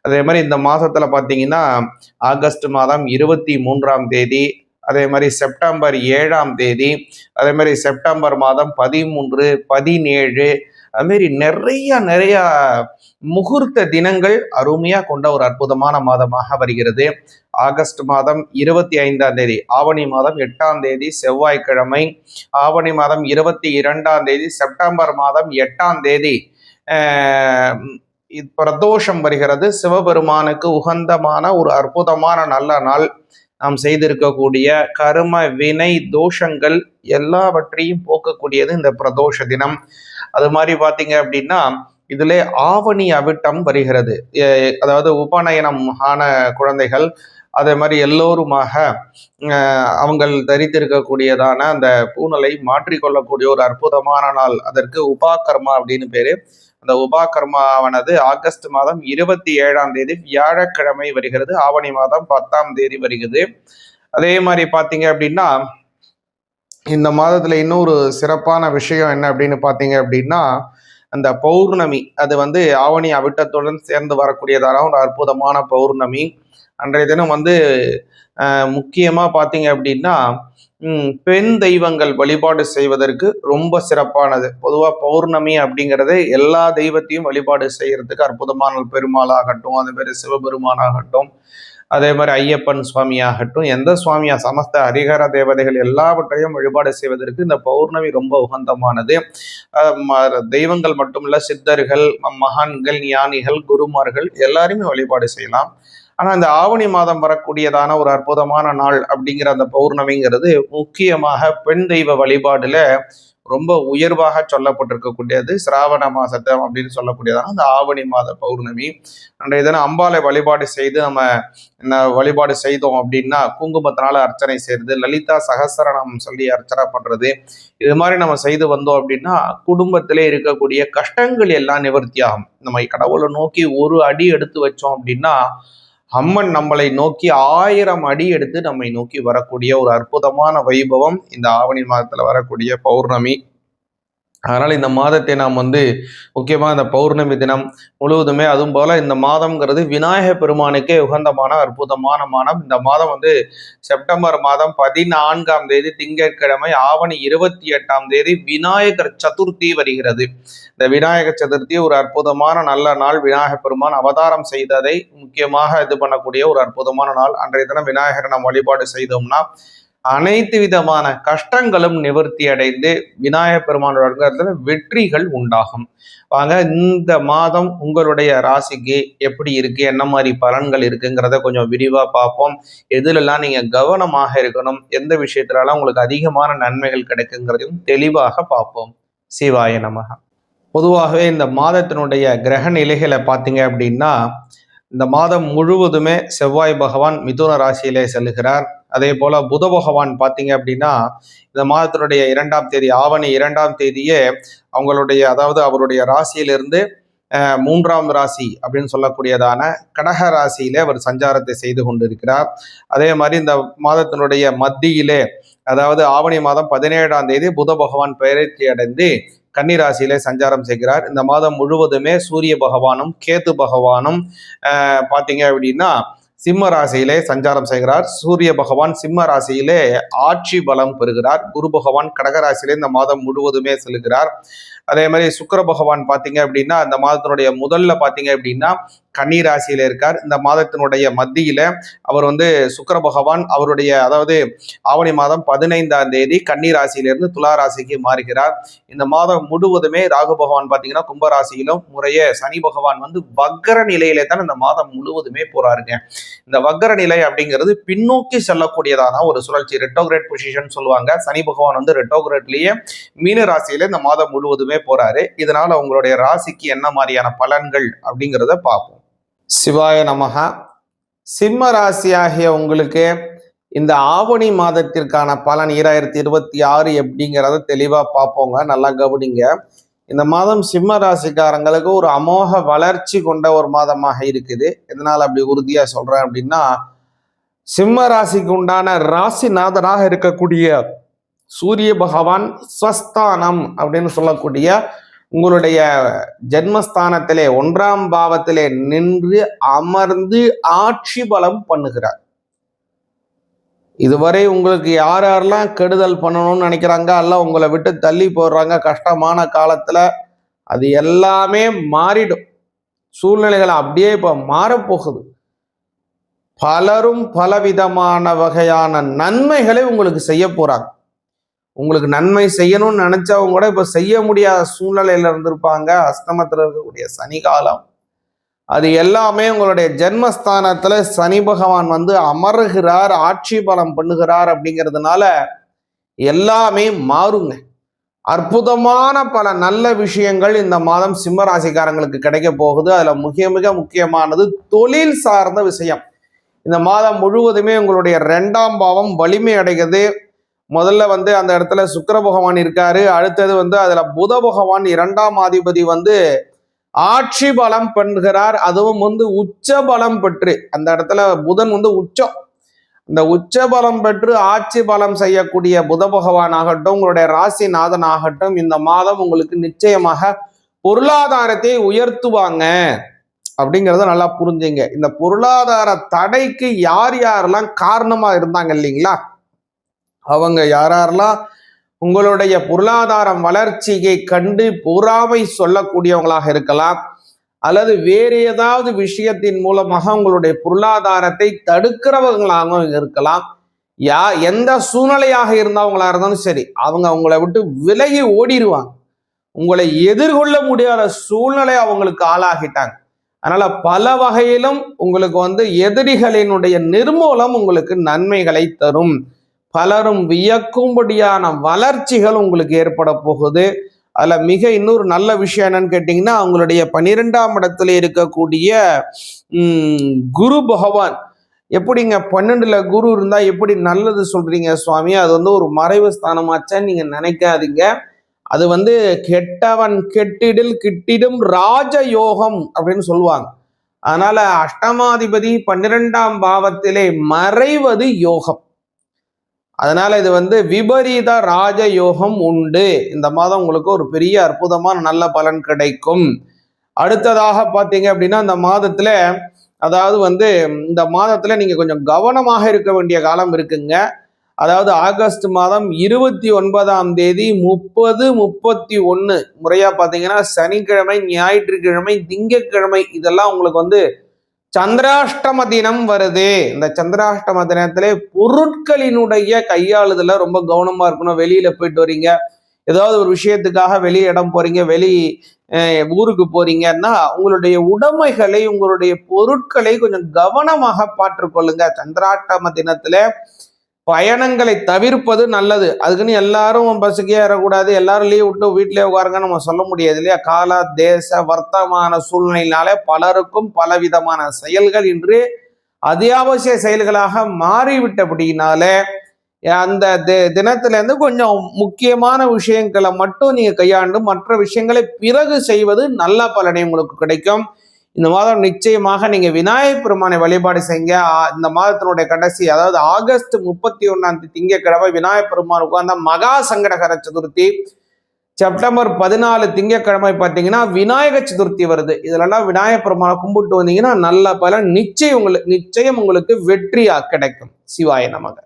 அதே மாதிரி இந்த மாசத்துல பார்த்தீங்கன்னா ஆகஸ்ட் மாதம் 23ஆம் தேதி, அதே மாதிரி செப்டம்பர் 7ஆம் தேதி, அதே மாதிரி செப்டம்பர் மாதம் 13, 17, அதுமாரி நிறைய முகூர்த்த தினங்கள் அருமையா கொண்ட ஒரு அற்புதமான மாதமாக வருகிறது. ஆகஸ்ட் மாதம் 25ஆம் தேதி, ஆவணி மாதம் 8ஆம் தேதி செவ்வாய்க்கிழமை, ஆவணி மாதம் 22ஆம் தேதி, செப்டம்பர் மாதம் 8ஆம் தேதி பிரதோஷம் வருகிறது. சிவபெருமானுக்கு உகந்தமான ஒரு அற்புதமான நல்ல நாள். நாம் செய்திருக்கக்கூடிய கர்ம வினை தோஷங்கள் எல்லாவற்றையும் போக்கக்கூடியது இந்த பிரதோஷ தினம். அது மாதிரி பார்த்தீங்க அப்படின்னா இதுல ஆவணி அவிட்டம் வருகிறது. அதாவது உபநயனம் ஆன குழந்தைகள் அதே மாதிரி எல்லோருமாக அவங்கள் தரித்திருக்கக்கூடியதான அந்த பூணலை மாற்றிக்கொள்ளக்கூடிய ஒரு அற்புதமான நாள். அதற்கு உபாகர்மா அப்படின்னு பேரு. அந்த உபாகர்மாவானது ஆகஸ்ட் மாதம் 27ஆம் தேதி வியாழக்கிழமை வருகிறது. ஆவணி மாதம் 10ஆம் தேதி வருகிறது. அதே மாதிரி பார்த்தீங்க அப்படின்னா இந்த மாதத்துல இன்னொரு சிறப்பான விஷயம் என்ன அப்படின்னு பார்த்தீங்க அப்படின்னா அந்த பௌர்ணமி, அது ஆவணி அவிட்டத்துடன் சேர்ந்து வரக்கூடியதான ஒரு அற்புதமான பௌர்ணமி. அன்றைய தினம் முக்கியமா பார்த்தீங்க அப்படின்னா பெண் தெய்வங்கள் வழிபாடு செய்வதற்கு ரொம்ப சிறப்பானது. பொதுவாக பௌர்ணமி அப்படிங்கிறது எல்லா தெய்வத்தையும் வழிபாடு செய்யறதுக்கு அற்புதமான பெருமாளாகட்டும், அதே மாதிரி சிவபெருமானாகட்டும், அதே மாதிரி ஐயப்பன் சுவாமி ஆகட்டும், எந்த சுவாமியா சமஸ்த ஹரிஹர தேவதைகள் எல்லாவற்றையும் வழிபாடு செய்வதற்கு இந்த பௌர்ணமி ரொம்ப உகந்தமானது. தெய்வங்கள் மட்டுமல்ல, சித்தர்கள், மகான்கள், ஞானிகள், குருமார்கள் எல்லாருமே வழிபாடு செய்யலாம். ஆனா இந்த ஆவணி மாதம் வரக்கூடியதான ஒரு அற்புதமான நாள் அப்படிங்கிற அந்த பௌர்ணமிங்கிறது முக்கியமாக பெண் தெய்வ வழிபாடுல ரொம்ப உயர்வாக சொல்லப்பட்டிருக்கக்கூடியது. சிராவண மாசத்தை அப்படின்னு சொல்லக்கூடியதான அந்த ஆவணி மாத பௌர்ணமி. அன்றைய தினம் அம்பாலை வழிபாடு செய்து நம்ம வழிபாடு செய்தோம் அப்படின்னா குங்குமத்தினால அர்ச்சனை செய்யறது, லலிதா சகஸ்ரநாமம் சொல்லி அர்ச்சனை பண்றது, இது மாதிரி நம்ம செய்து வந்தோம் அப்படின்னா குடும்பத்திலே இருக்கக்கூடிய கஷ்டங்கள் எல்லாம் நிவர்த்தி ஆகும். நம்ம கடவுளை நோக்கி ஒரு அடி எடுத்து வச்சோம் அப்படின்னா அம்மன் நம்மளை நோக்கி 1000 அடி எடுத்து நம்மை நோக்கி வரக்கூடிய ஒரு அற்புதமான வைபவம் இந்த ஆவணி மாதத்துல வரக்கூடிய பௌர்ணமி. அதனால இந்த மாதத்தை நாம் முக்கியமாக இந்த பௌர்ணமி தினம் முழுவதுமே, அதுவும் போல இந்த மாதம்ங்கிறது விநாயக பெருமானுக்கே உகந்தமான அற்புதமான மாதம். இந்த மாதம் செப்டம்பர் மாதம் 14ஆம் தேதி திங்கட்கிழமை, ஆவணி 28ஆம் தேதி விநாயகர் சதுர்த்தி வருகிறது. இந்த விநாயகர் சதுர்த்தி ஒரு அற்புதமான நல்ல நாள். விநாயக பெருமான் அவதாரம் செய்ததை முக்கியமாக இது பண்ணக்கூடிய ஒரு அற்புதமான நாள். அன்றைய தினம் விநாயகரை நாம் வழிபாடு செய்தோம்னா அனைத்து விதமான கஷ்டங்களும் நிவர்த்தி அடைந்து விநாயக பெருமானோட வெற்றிகள் உண்டாகும். வாங்க இந்த மாதம் உங்களுடைய ராசிக்கு எப்படி இருக்கு, என்ன மாதிரி பலன்கள் இருக்குங்கிறத கொஞ்சம் விரிவா பார்ப்போம். எதுலெல்லாம் நீங்க கவனமாக இருக்கணும், எந்த விஷயத்துலலாம் உங்களுக்கு அதிகமான நன்மைகள் கிடைக்குங்கிறதையும் தெளிவாக பார்ப்போம். சிவாய நமக. பொதுவாகவே இந்த மாதத்தினுடைய கிரக நிலைகளை பார்த்தீங்க அப்படின்னா இந்த மாதம் முழுவதுமே செவ்வாய் பகவான் மிதுன ராசியிலே செல்லுகிறார். அதே போல புத பகவான் பார்த்தீங்க அப்படின்னா இந்த மாதத்தினுடைய 2ஆம் தேதி, ஆவணி 2ஆம் தேதியே அதாவது அவருடைய ராசியிலிருந்து 3ஆம் ராசி அப்படின்னு சொல்லக்கூடியதான கடக ராசியிலே அவர் சஞ்சாரத்தை செய்து கொண்டிருக்கிறார். அதே மாதிரி இந்த மாதத்தினுடைய மத்தியிலே, அதாவது ஆவணி மாதம் 17ஆம் தேதி புத பகவான் பெயர்ச்சி அடைந்து கன்னிராசியிலே சஞ்சாரம் செய்கிறார். இந்த மாதம் முழுவதுமே சூரிய பகவானும் கேது பகவானும் பார்த்தீங்க அப்படின்னா சிம்ம ராசியிலே சஞ்சாரம் செய்கிறார். சூரிய பகவான் சிம்ம ராசியிலே ஆட்சி பலம் பெறுகிறார். குரு பகவான் கடகராசியிலே இந்த மாதம் முழுவதுமே செல்கிறார். அதே மாதிரி சுக்கிர பகவான் பார்த்தீங்க அப்படின்னா இந்த மாதத்தினுடைய முதல்ல பார்த்தீங்க அப்படின்னா கன்னி ராசியில இருக்கார். இந்த மாதத்தினுடைய மத்தியில அவர் சுக்கிர பகவான் அவருடைய அதாவது ஆவணி மாதம் 15ஆம் தேதி கன்னி ராசியிலிருந்து துலா ராசிக்கு மாறுகிறார். இந்த மாதம் முழுவதுமே ராகு பகவான் பார்த்தீங்கன்னா கும்பராசியிலும் முறையே சனி பகவான் வக்கர நிலையிலே தான் இந்த மாதம் முழுவதுமே போறாருங்க. இந்த வக்கர நிலை அப்படிங்கிறது பின்னோக்கி செல்லக்கூடியதான ஒரு சுழற்சி, ரெட்டோகிரேட் பொசிஷன் சொல்லுவாங்க. சனி பகவான் ரெட்டோகிரேட்லயே மீன ராசியில இந்த மாதம் முழுவதுமே போறாரு. இதனால உங்களுடைய ராசிக்கு என்ன மாதிரியான பலன்கள் அப்படிங்கிறத பார்ப்போம். சிவாய நமக. சிம்ம ராசி ஆகிய உங்களுக்கு இந்த ஆவணி மாதத்திற்கான பலன் 2026 எப்படிங்கிறத தெளிவா பார்ப்போங்க. நல்லா கவனிங்க. இந்த மாதம் சிம்ம ராசிக்காரங்களுக்கு ஒரு அமோக வளர்ச்சி கொண்ட ஒரு மாதமாக இருக்குது. எதனால் அப்படி உறுதியா சொல்றேன் அப்படின்னா, சிம்ம ராசிக்கு உண்டான ராசிநாதனாக இருக்கக்கூடிய சூரிய பகவான் ஸ்வஸ்தானம் அப்படின்னு சொல்லக்கூடிய உங்களுடைய ஜென்மஸ்தானத்திலே 1ஆம் பாவத்திலே நின்று அமர்ந்து ஆட்சி பலம் பண்ணுகிறார். இதுவரை உங்களுக்கு யார் யாரெல்லாம் கெடுதல் பண்ணணும்னு நினைக்கிறாங்க, எல்லாம் உங்களை விட்டு தள்ளி போடுறாங்க கஷ்டமான காலத்துல, அது எல்லாமே மாறிடும். சூழ்நிலைகள் அப்படியே இப்ப மாறப்போகுது. பலரும் பலவிதமான வகையான நன்மைகளை உங்களுக்கு செய்ய போறாங்க. உங்களுக்கு நன்மை செய்யணும்னு நினைச்சவங்க கூட இப்ப செய்ய முடியாத சூழ்நிலையில இருந்திருப்பாங்க. அஸ்தமத்தில் இருக்கக்கூடிய சனி காலம், அது எல்லாமே உங்களுடைய ஜென்மஸ்தானத்துல சனி பகவான் வந்து அமருகிறார், ஆட்சி பலம் பண்ணுகிறார். அப்படிங்கிறதுனால எல்லாமே மாறுங்க. அற்புதமான பல நல்ல விஷயங்கள் இந்த மாதம் சிம்ம ராசிக்காரங்களுக்கு கிடைக்க போகுது. அதுல மிக முக்கியமானது தொழில் சார்ந்த விஷயம். இந்த மாதம் முழுவதுமே உங்களுடைய 2ஆம் பாவம் வலிமை அடைகிறது. முதல்ல வந்து அந்த இடத்துல சுக்கிர பகவான் இருக்காரு. அடுத்தது வந்து அதுல புத பகவான் 2ஆம் அதிபதி வந்து ஆட்சி பலம் பெறுகிறார். அதுவும் வந்து உச்ச பலம் பெற்று, அந்த இடத்துல புதன் வந்து உச்சம், இந்த உச்ச பலம் பெற்று ஆட்சி பலம் செய்யக்கூடிய புத பகவான் ஆகட்டும், உங்களுடைய ராசிநாதன் ஆகட்டும், இந்த மாதம் உங்களுக்கு நிச்சயமாக பொருளாதாரத்தை உயர்த்துவாங்க. அப்படிங்கிறத நல்லா புரிஞ்சுங்க. இந்த பொருளாதார தடைக்கு யார் யாரெல்லாம் காரணமா இருந்தாங்க இல்லைங்களா, அவங்க யாரெல்லாம் உங்களுடைய பொருளாதாரம் வளர்ச்சியை கண்டு பொறாமை சொல்லக்கூடியவங்களாக இருக்கலாம், அல்லது வேறு ஏதாவது விஷயத்தின் மூலமாக உங்களுடைய பொருளாதாரத்தை தடுக்கிறவங்களாகவும் இருக்கலாம். எந்த சூழ்நிலையாக இருந்தவங்களா இருந்தாலும் சரி, அவங்க உங்களை விட்டு விலகி ஓடிடுவாங்க. உங்களை எதிர்கொள்ள முடியாத சூழ்நிலை அவங்களுக்கு ஆளாகிட்டாங்க. அதனால பல வகையிலும் உங்களுக்கு வந்து எதிரிகளினுடைய நிர்மூலம் உங்களுக்கு நன்மைகளை தரும். பலரும் வியக்கும்படியான வளர்ச்சிகள் உங்களுக்கு ஏற்பட போகுது. அதுல இன்னொரு நல்ல விஷயம் என்னன்னு கேட்டீங்கன்னா, அவங்களுடைய 12ஆம் இடத்துல இருக்கக்கூடிய குரு பகவான், எப்படிங்க 12ல குரு இருந்தா எப்படி நல்லது சொல்றீங்க சுவாமி, அது வந்து ஒரு மறைவு ஸ்தானமாச்சான்னு நீங்க நினைக்காதீங்க. அது வந்து கெட்டவன் கெட்டிடில் கிட்டிடும் ராஜயோகம் அப்படின்னு சொல்லுவாங்க. அதனால அஷ்டமாதிபதி 12ஆம் பாவத்திலே மறைவது யோகம். அதனால இது வந்து விபரீத ராஜயோகம் உண்டு. இந்த மாதம் உங்களுக்கு ஒரு பெரிய அற்புதமான நல்ல பலன் கிடைக்கும். அடுத்ததாக பார்த்தீங்க அப்படின்னா, இந்த மாதத்துல அதாவது வந்து இந்த மாதத்துல நீங்க கொஞ்சம் கவனமாக இருக்க வேண்டிய காலம் இருக்குங்க. அதாவது ஆகஸ்ட் மாதம் 29ஆம் தேதி 30, 31 முறையா பார்த்தீங்கன்னா சனிக்கிழமை, ஞாயிற்றுக்கிழமை, திங்கட்கிழமை இதெல்லாம் உங்களுக்கு வந்து சந்திராஷ்டம தினம் வருது. இந்த சந்திராஷ்டம தினத்திலே பொருட்களினுடைய கையாளுதல ரொம்ப கவனமா இருக்கணும். வெளியில போயிட்டு வரீங்க, ஏதாவது ஒரு விஷயத்துக்காக வெளி இடம் போறீங்க, வெளி ஊருக்கு போறீங்கன்னா உங்களுடைய உடைமைகளை, உங்களுடைய பொருட்களை கொஞ்சம் கவனமாக பார்த்துக்கொள்ளுங்க. சந்திராஷ்டம தினத்துல பயணங்களை தவிர்ப்பது நல்லது. அதுக்குன்னு எல்லாரும் பஸ்ஸுக்கே ஏறக்கூடாது, எல்லாரும் லீவ் விட்டு வீட்டிலே உட்காருங்கன்னு நம்ம சொல்ல முடியாது இல்லையா. கால தேச வர்த்தமான சூழ்நிலையினாலே பலருக்கும் பலவிதமான செயல்கள் இன்று அத்தியாவசிய செயல்களாக மாறிவிட்டபடினாலே அந்த தினத்துல இருந்து கொஞ்சம் முக்கியமான விஷயங்களை மட்டும் நீங்க கையாண்டு மற்ற விஷயங்களை பிறகு செய்வது நல்ல பலனை உங்களுக்கு கிடைக்கும். இந்த மாதம் நிச்சயமாக நீங்க விநாயகர் பெருமானை வழிபாடு செய்யுங்க. இந்த மாதத்தினுடைய கடைசி, அதாவது ஆகஸ்ட் 31ஆம் தேதி திங்கட்கிழமை விநாயகர் பெருமான் உட்கார்ந்த மகா சங்கடகர சதுர்த்தி. செப்டம்பர் 14 திங்கட்கிழமை பார்த்தீங்கன்னா விநாயகர் சதுர்த்தி வருது. இதுலலாம் விநாயகர் பெருமானை கும்பிட்டு வந்தீங்கன்னா நல்ல பலன் நிச்சயம் உங்களுக்கு வெற்றியா கிடைக்கும். சிவாய நமக.